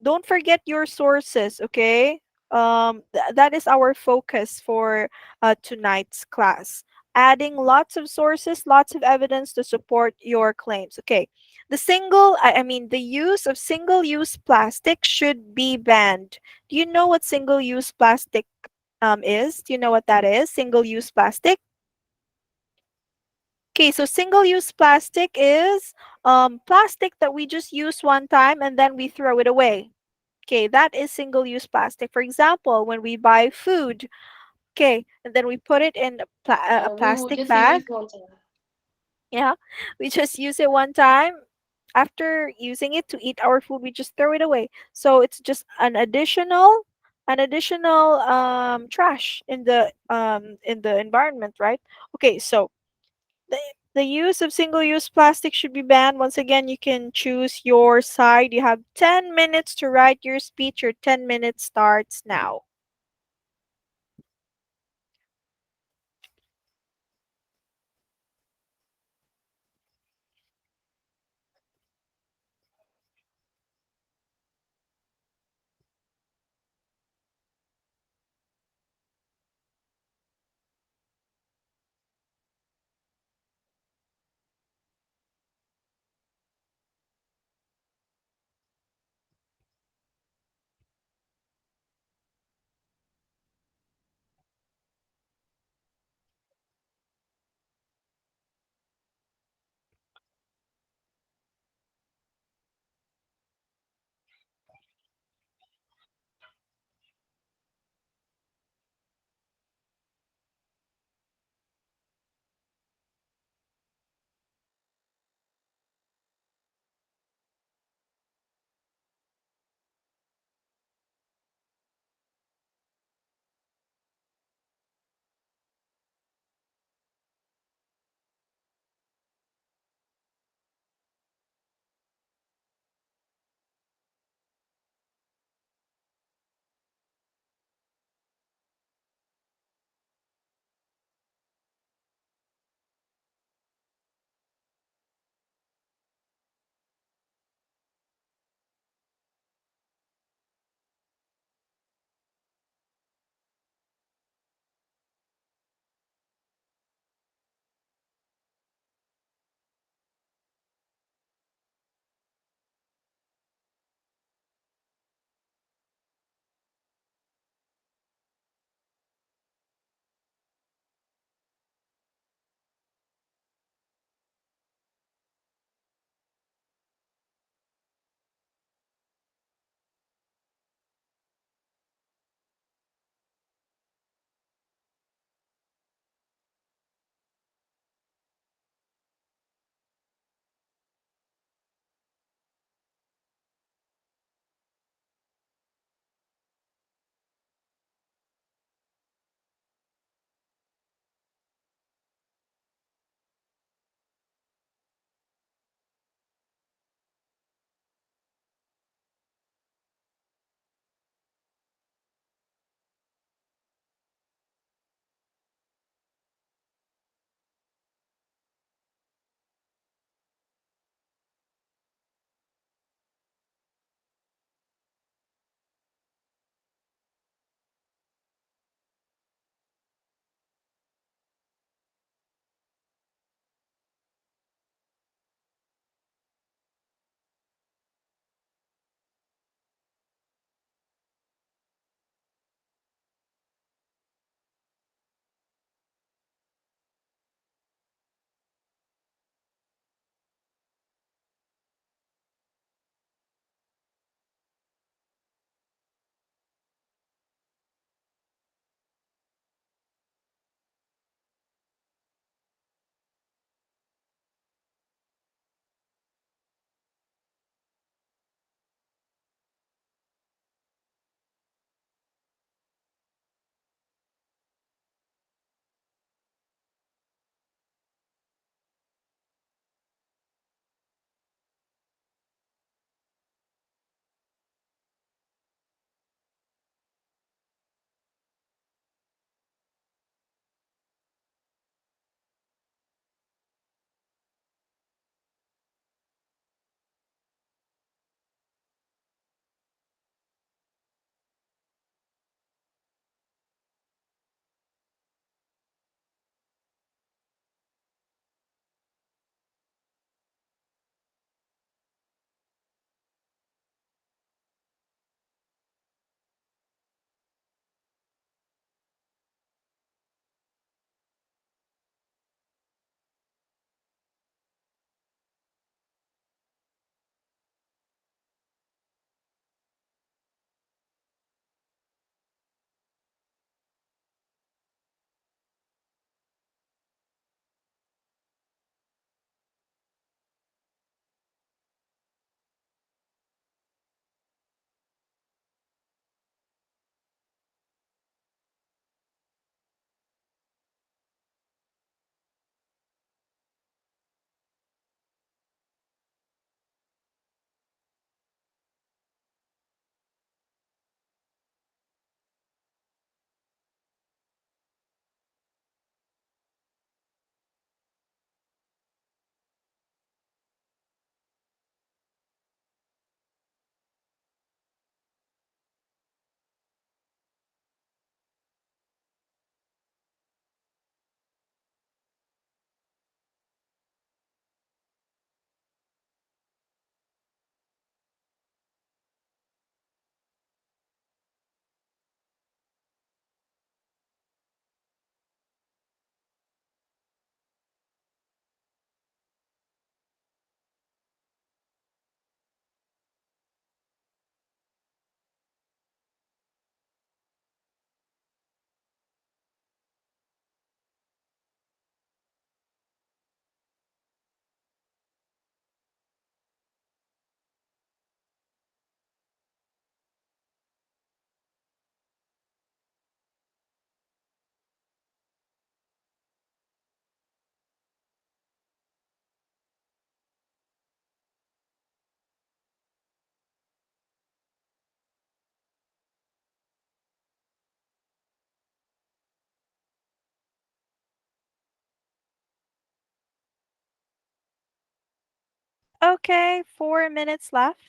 Don't forget your sources, okay? That is our focus for tonight's class. Adding lots of sources, lots of evidence to support your claims. Okay, the use of single-use plastic should be banned. Do you know what single-use plastic is? Do you know what that is? Single-use plastic. Okay, so single-use plastic is plastic that we just use one time and then we throw it away. Okay, that is single-use plastic. For example, when we buy food, okay, and then we put it in a We will plastic just use bag. it one time. Yeah, we just use it one time. After using it to eat our food, we just throw it away. So it's just an additional trash in the environment, right? Okay, so the the use of single-use plastic should be banned. Once again, you can choose your side. You have 10 minutes to write your speech. Your 10 minutes starts now. Okay, 4 minutes left.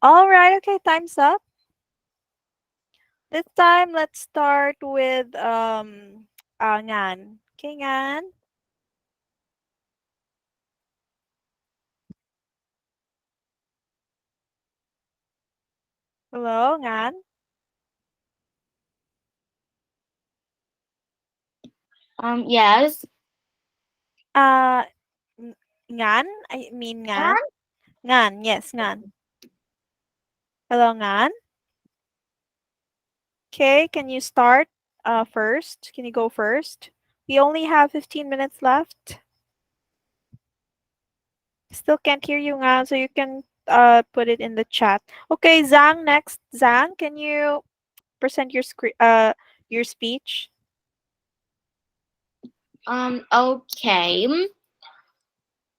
All right, okay, time's up. This time, let's start with Ngan. Okay, Ngan. Hello, Ngan. Yes. Uh, Ngan. I mean Ngan. Ngan. Yes, Ngan. Hello, Ngan. Okay, can you start first? Can you go first? We only have 15 minutes left. Still can't hear you, Ngan, so you can put it in the chat. Okay, Zhang next. Zhang, can you present your speech? Okay.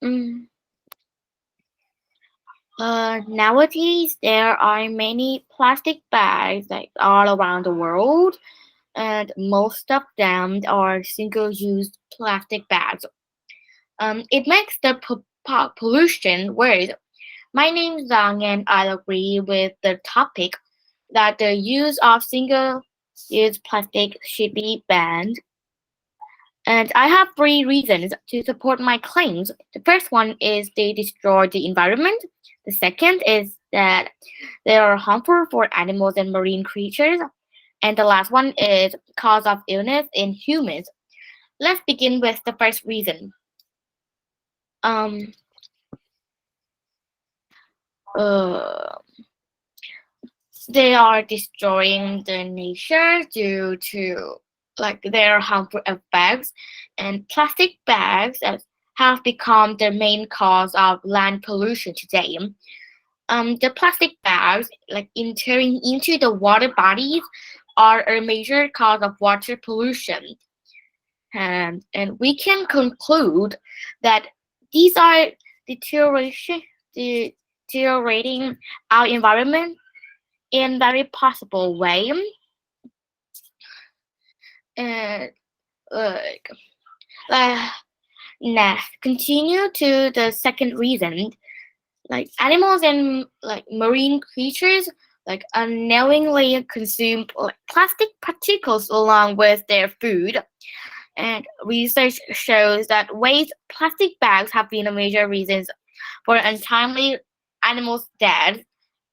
Mm, Nowadays, there are many plastic bags like all around the world, and most of them are single-use plastic bags. It makes the pollution worse. My name is Zhang, and I agree with the topic that the use of single-use plastic should be banned. And I have three reasons to support my claims. The first one is they destroy the environment. The second is that they are harmful for animals and marine creatures. And the last one is cause of illness in humans. Let's begin with the first reason. Um, uh, they are destroying the nature due to like their harmful effects, and plastic bags have become the main cause of land pollution today. The plastic bags like entering into the water bodies are a major cause of water pollution, and we can conclude that these are deterioration deteriorating our environment in very possible way. And like uh, next, continue to the second reason, like animals and like marine creatures like unknowingly consume like plastic particles along with their food, and research shows that waste plastic bags have been a major reason for untimely animals death.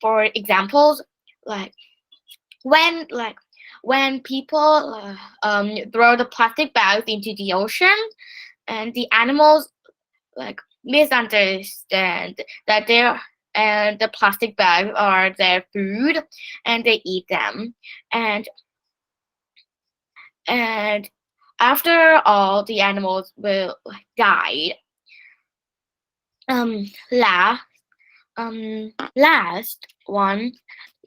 For examples, like when like when people throw the plastic bags into the ocean, and the animals like misunderstand that they're and the plastic bags are their food, and they eat them, and and after all the animals will die. um last last one,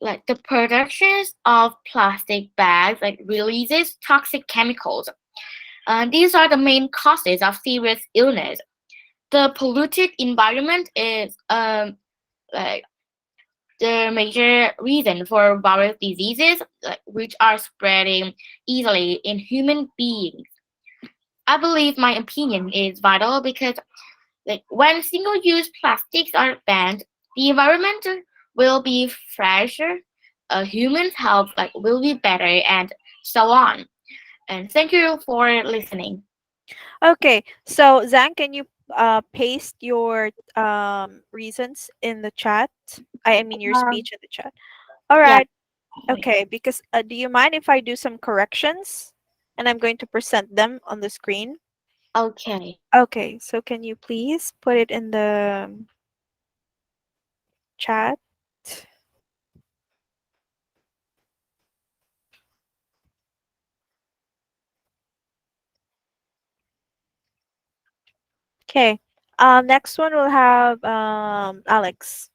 like the productions of plastic bags like releases toxic chemicals. These are the main causes of serious illness. The polluted environment is like the major reason for various diseases like, which are spreading easily in human beings. I believe my opinion is vital because like when single-use plastics are banned, the environment will be fresher, humans' health like will be better, and so on. And thank you for listening. Okay, so Zhang, can you paste your reasons in the chat? I mean your Um, speech in the chat. All yeah. right. Okay, because do you mind if I do some corrections? And I'm going to present them on the screen. Okay. Okay, so can you please put it in the chat? Okay. Next one we'll have Alex.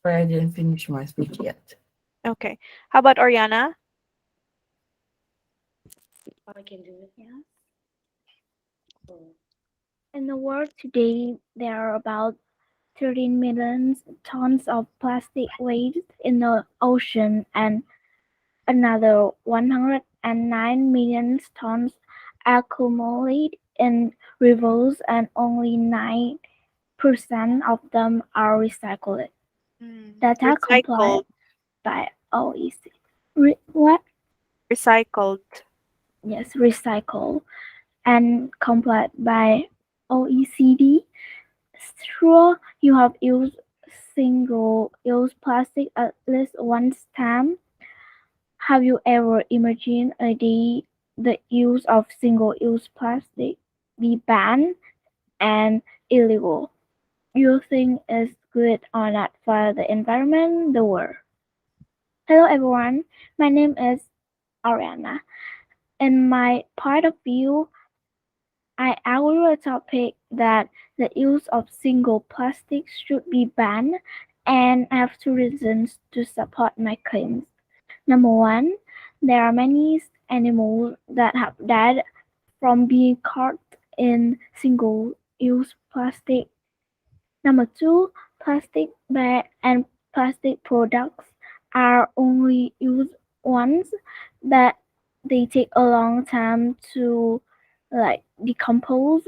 Sorry, I didn't finish my speech yet. Okay. How about Oriana? I can do it. Yeah. Oh, In the world today, there are about 13 million tons of plastic waste in the ocean and another 109 million tons accumulate in rivers, and only 9% of them are recycled. Data Recycled. compiled by OEC. What? Recycled. Yes, recycle and compiled by OECD. Sure, you have used single-use plastic at least once time. Have you ever imagined a day the use of single-use plastic be banned and illegal? You think it's good or not for the environment, the world? Hello everyone, my name is Ariana. In my point of view, I argue a topic that the use of single plastics should be banned, and I have two reasons to support my claims. Number one, there are many animals that have died from being caught in single use plastic. Number two, plastic bag and plastic products are only used once, but they take a long time to decompose,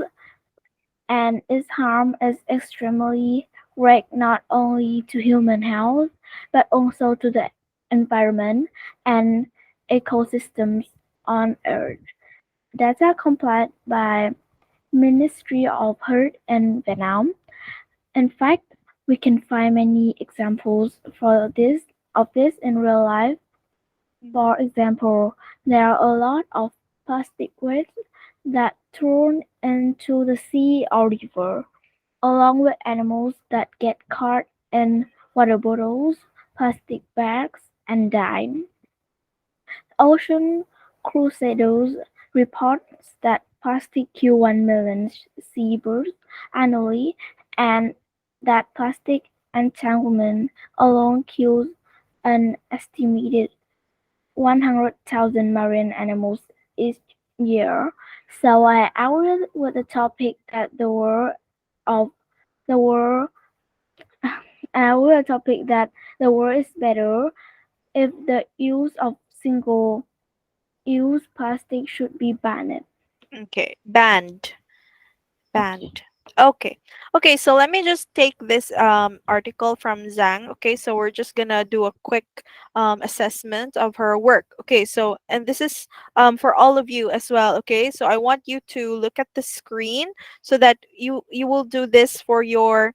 and its harm is extremely great not only to human health but also to the environment and ecosystems on Earth. Data compiled by Ministry of Health in Vietnam. In fact, we can find many examples of this in real life. For example, there are a lot of plastic waste that thrown into the sea or river, along with animals that get caught in water bottles, plastic bags, and die. Ocean Crusaders reports that plastic kills 1 million seabirds annually, and that plastic entanglement alone kills an estimated 100,000 marine animals each year. So I argued with the topic that of the world I argued a topic that the world is better if the use of single use plastic should be banned. Okay, banned. Okay. Banned. Okay. Okay, so let me just take this article from Zhang. Okay, so we're just gonna do a quick assessment of her work. Okay, so and this is for all of you as well. Okay, so I want you to look at the screen so that you will do this for your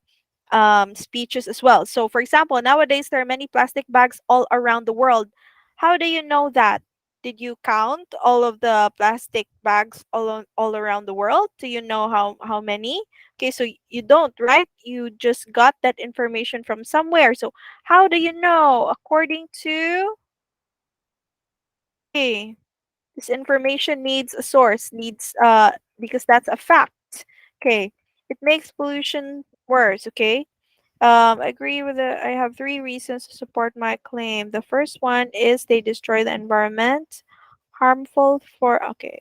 speeches as well. So, for example, nowadays there are many plastic bags all around the world. How do you know that? Did you count all of the plastic bags all around the world? Do you know how many? Okay, so you don't, right? You just got that information from somewhere. So, how do you know? According to, okay, this information needs a source, needs because that's a fact. Okay, it makes pollution worse. Okay, agree with it. I have three reasons to support my claim. The first one is they destroy the environment, harmful for. Okay.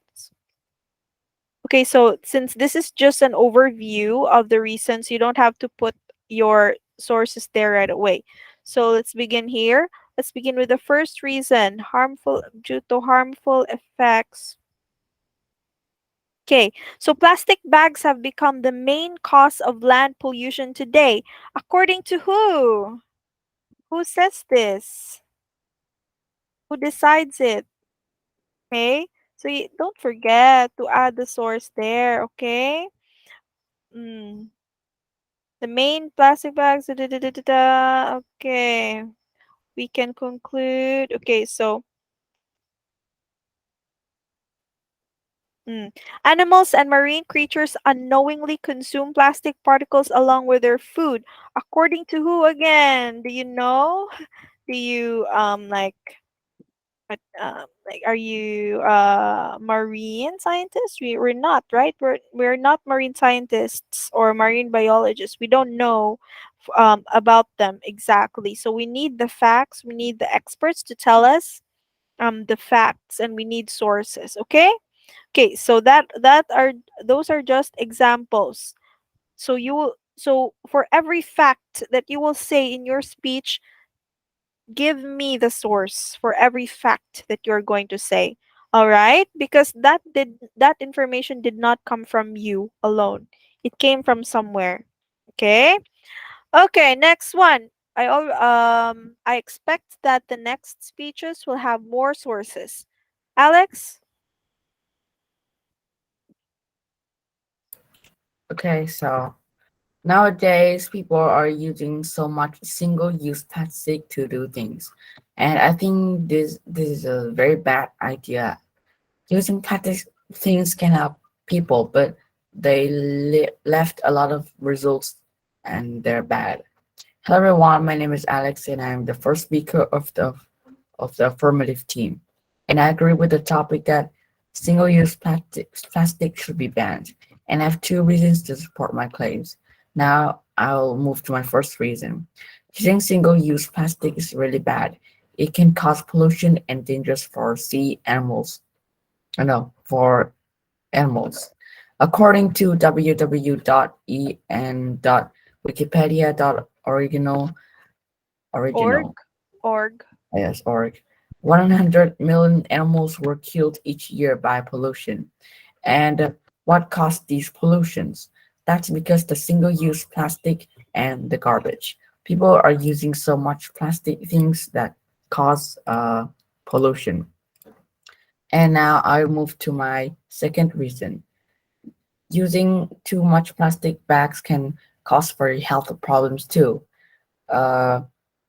Okay, so since this is just an overview of the reasons, you don't have to put your sources there right away. So let's begin here. Let's begin with the first reason, harmful due to harmful effects. Okay, so plastic bags have become the main cause of land pollution today. According to who? Who says this? Who decides it? Okay, so you don't forget to add the source there. Okay. Mm. The main plastic bags. Da, da, da, da, da, da. Okay, we can conclude. Okay, so mm. Animals and marine creatures unknowingly consume plastic particles along with their food. According to who again? Do you know? Do you like are you marine scientists? We're not, right? We're not marine scientists or marine biologists. We don't know about them exactly. So we need the facts, we need the experts to tell us the facts, and we need sources. Okay. Okay, so that are those are just examples. So you will, so for every fact that you will say in your speech, give me the source for every fact that you're going to say. All right? Because that information did not come from you alone. It came from somewhere. Okay? Okay, next one. I expect that the next speeches will have more sources. Alex? Okay, so nowadays people are using so much single-use plastic to do things, and I think this is a very bad idea. Using plastic things can help people, but they left a lot of results, and they're bad. Hello everyone, my name is Alex, and I'm the first speaker of the affirmative team. And I agree with the topic that single-use plastic should be banned. And I have two reasons to support my claims. Now I'll move to my first reason. Using single-use plastic is really bad. It can cause pollution and dangerous for sea animals. No, for animals. According to Org? www.en.wikipedia.original, Org. yes, org, 100 million animals were killed each year by pollution. And what caused these pollutions? That's because the single-use plastic and the garbage. People are using so much plastic things that cause pollution. And now I move to my second reason. Using too much plastic bags can cause very health problems too. Uh,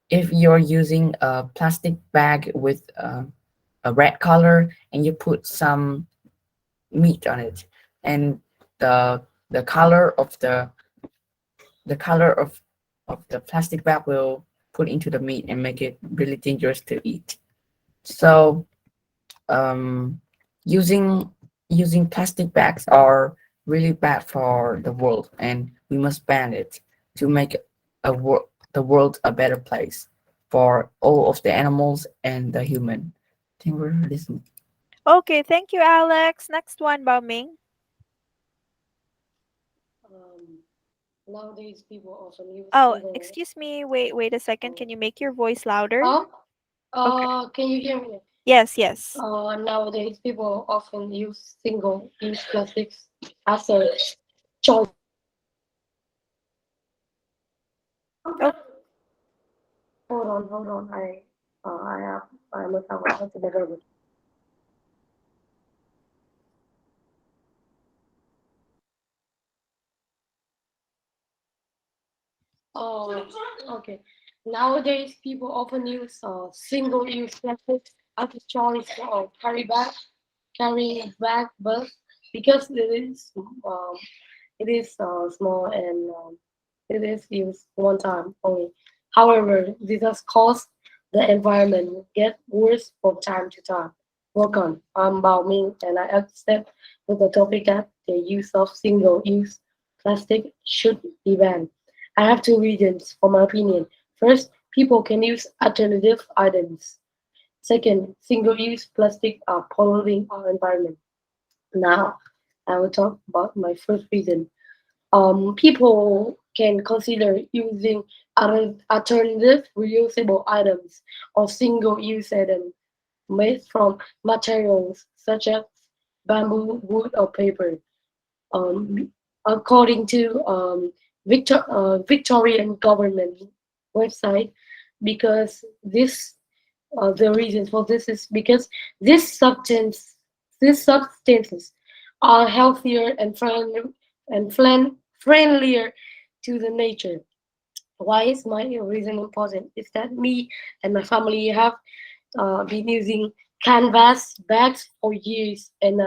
if you're using a plastic bag with a red color and you put some meat on it, and the the color of the color of the plastic bag will put into the meat and make it really dangerous to eat. So um, using using plastic bags are really bad for the world, and we must ban it to make the world a better place for all of the animals and the human. Think we're listening. Okay, thank you, Alex. Next one, Bao Ming. Um, Nowadays, people often use Oh, single. excuse me. Wait a second. Um, Can you make your voice louder? oh, Okay. can you hear me? Yes, yes. Nowadays, people often use single-use plastics as a choice. Oh, Hold on. I must have a better. Oh, okay. Nowadays, people often use single-use plastic as a choice for carrying bag, but because it is small and it is used one time only. However, this has caused the environment get worse from time to time. Welcome, I'm Bao Ming, and I accept with the topic that the use of single-use plastic should be banned. I have two reasons for my opinion. First, people can use alternative items. Second, single-use plastic are polluting our environment. Now, I will talk about my first reason. People can consider using alternative reusable items or single-use items made from materials such as bamboo, wood, or paper. Um, According to Victorian government website, because this the reason for this is because this substance these substances are healthier and friendlier to the nature. Why is my reason important? Is that me and my family have been using canvas bags for years, and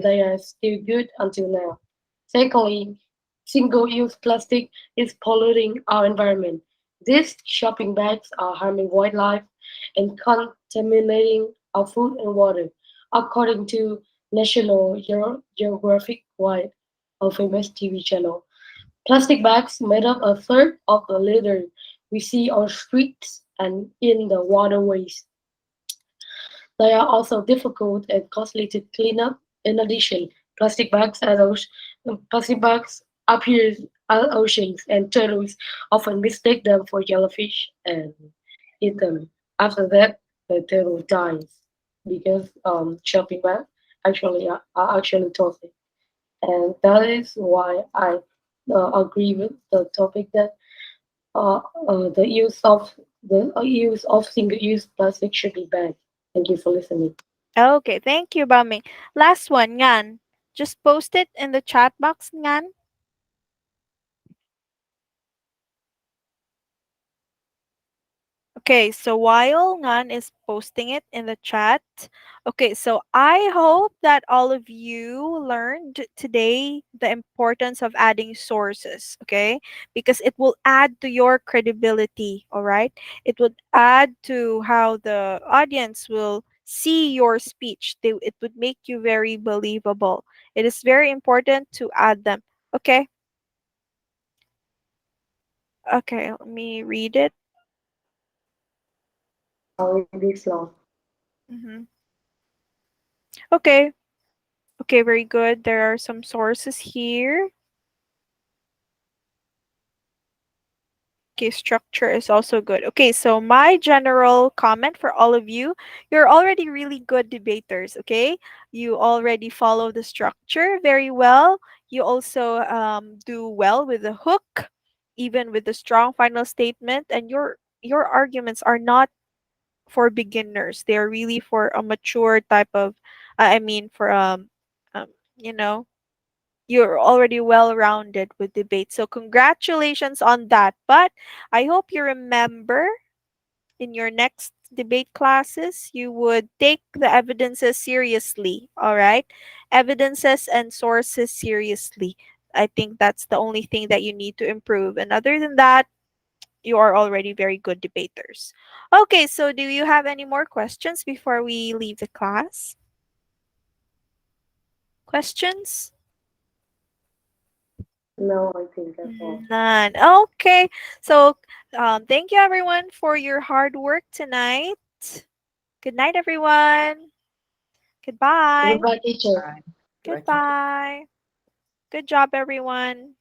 they are still good until now. Secondly, single-use plastic is polluting our environment. These shopping bags are harming wildlife and contaminating our food and water. According to National Geographic Wide, a famous TV channel, plastic bags made up a third of the litter we see on streets and in the waterways. They are also difficult and costly to clean up. In addition, plastic bags appear in oceans, and turtles often mistake them for jellyfish and eat them. After that, the turtle dies because shopping bags are actually toxic, and that is why I agree with the topic that The use of single-use plastic should be banned. Thank you for listening. Okay, thank you, Bami. Last one, Ngan. Just post it in the chat box, Ngan. Okay, so while Ngan is posting it in the chat, okay, so I hope that all of you learned today the importance of adding sources, okay? Because it will add to your credibility, all right? It would add to how the audience will see your speech. It would make you very believable. It is very important to add them, okay? Okay, let me read it. Read this law. Mhm. Okay. Okay, very good. There are some sources here. Okay, structure is also good. Okay, so my general comment for all of you, you're already really good debaters, okay? You already follow the structure very well. You also do well with the hook, even with the strong final statement, and your arguments are not for beginners. They are really for a mature type of I mean for um you know, you're already well rounded with debate. So, congratulations on that. But I hope you remember in your next debate classes, you would take the evidences seriously. All right? Evidences and sources seriously. I think that's the only thing that you need to improve. And other than that, you are already very good debaters. Okay, so do you have any more questions before we leave the class? Questions? No, I think that's all. None. Okay. So, thank you everyone for your hard work tonight. Good night, everyone. Goodbye. Goodbye, teacher. Bye. Bye, teacher. Goodbye. Good job, everyone.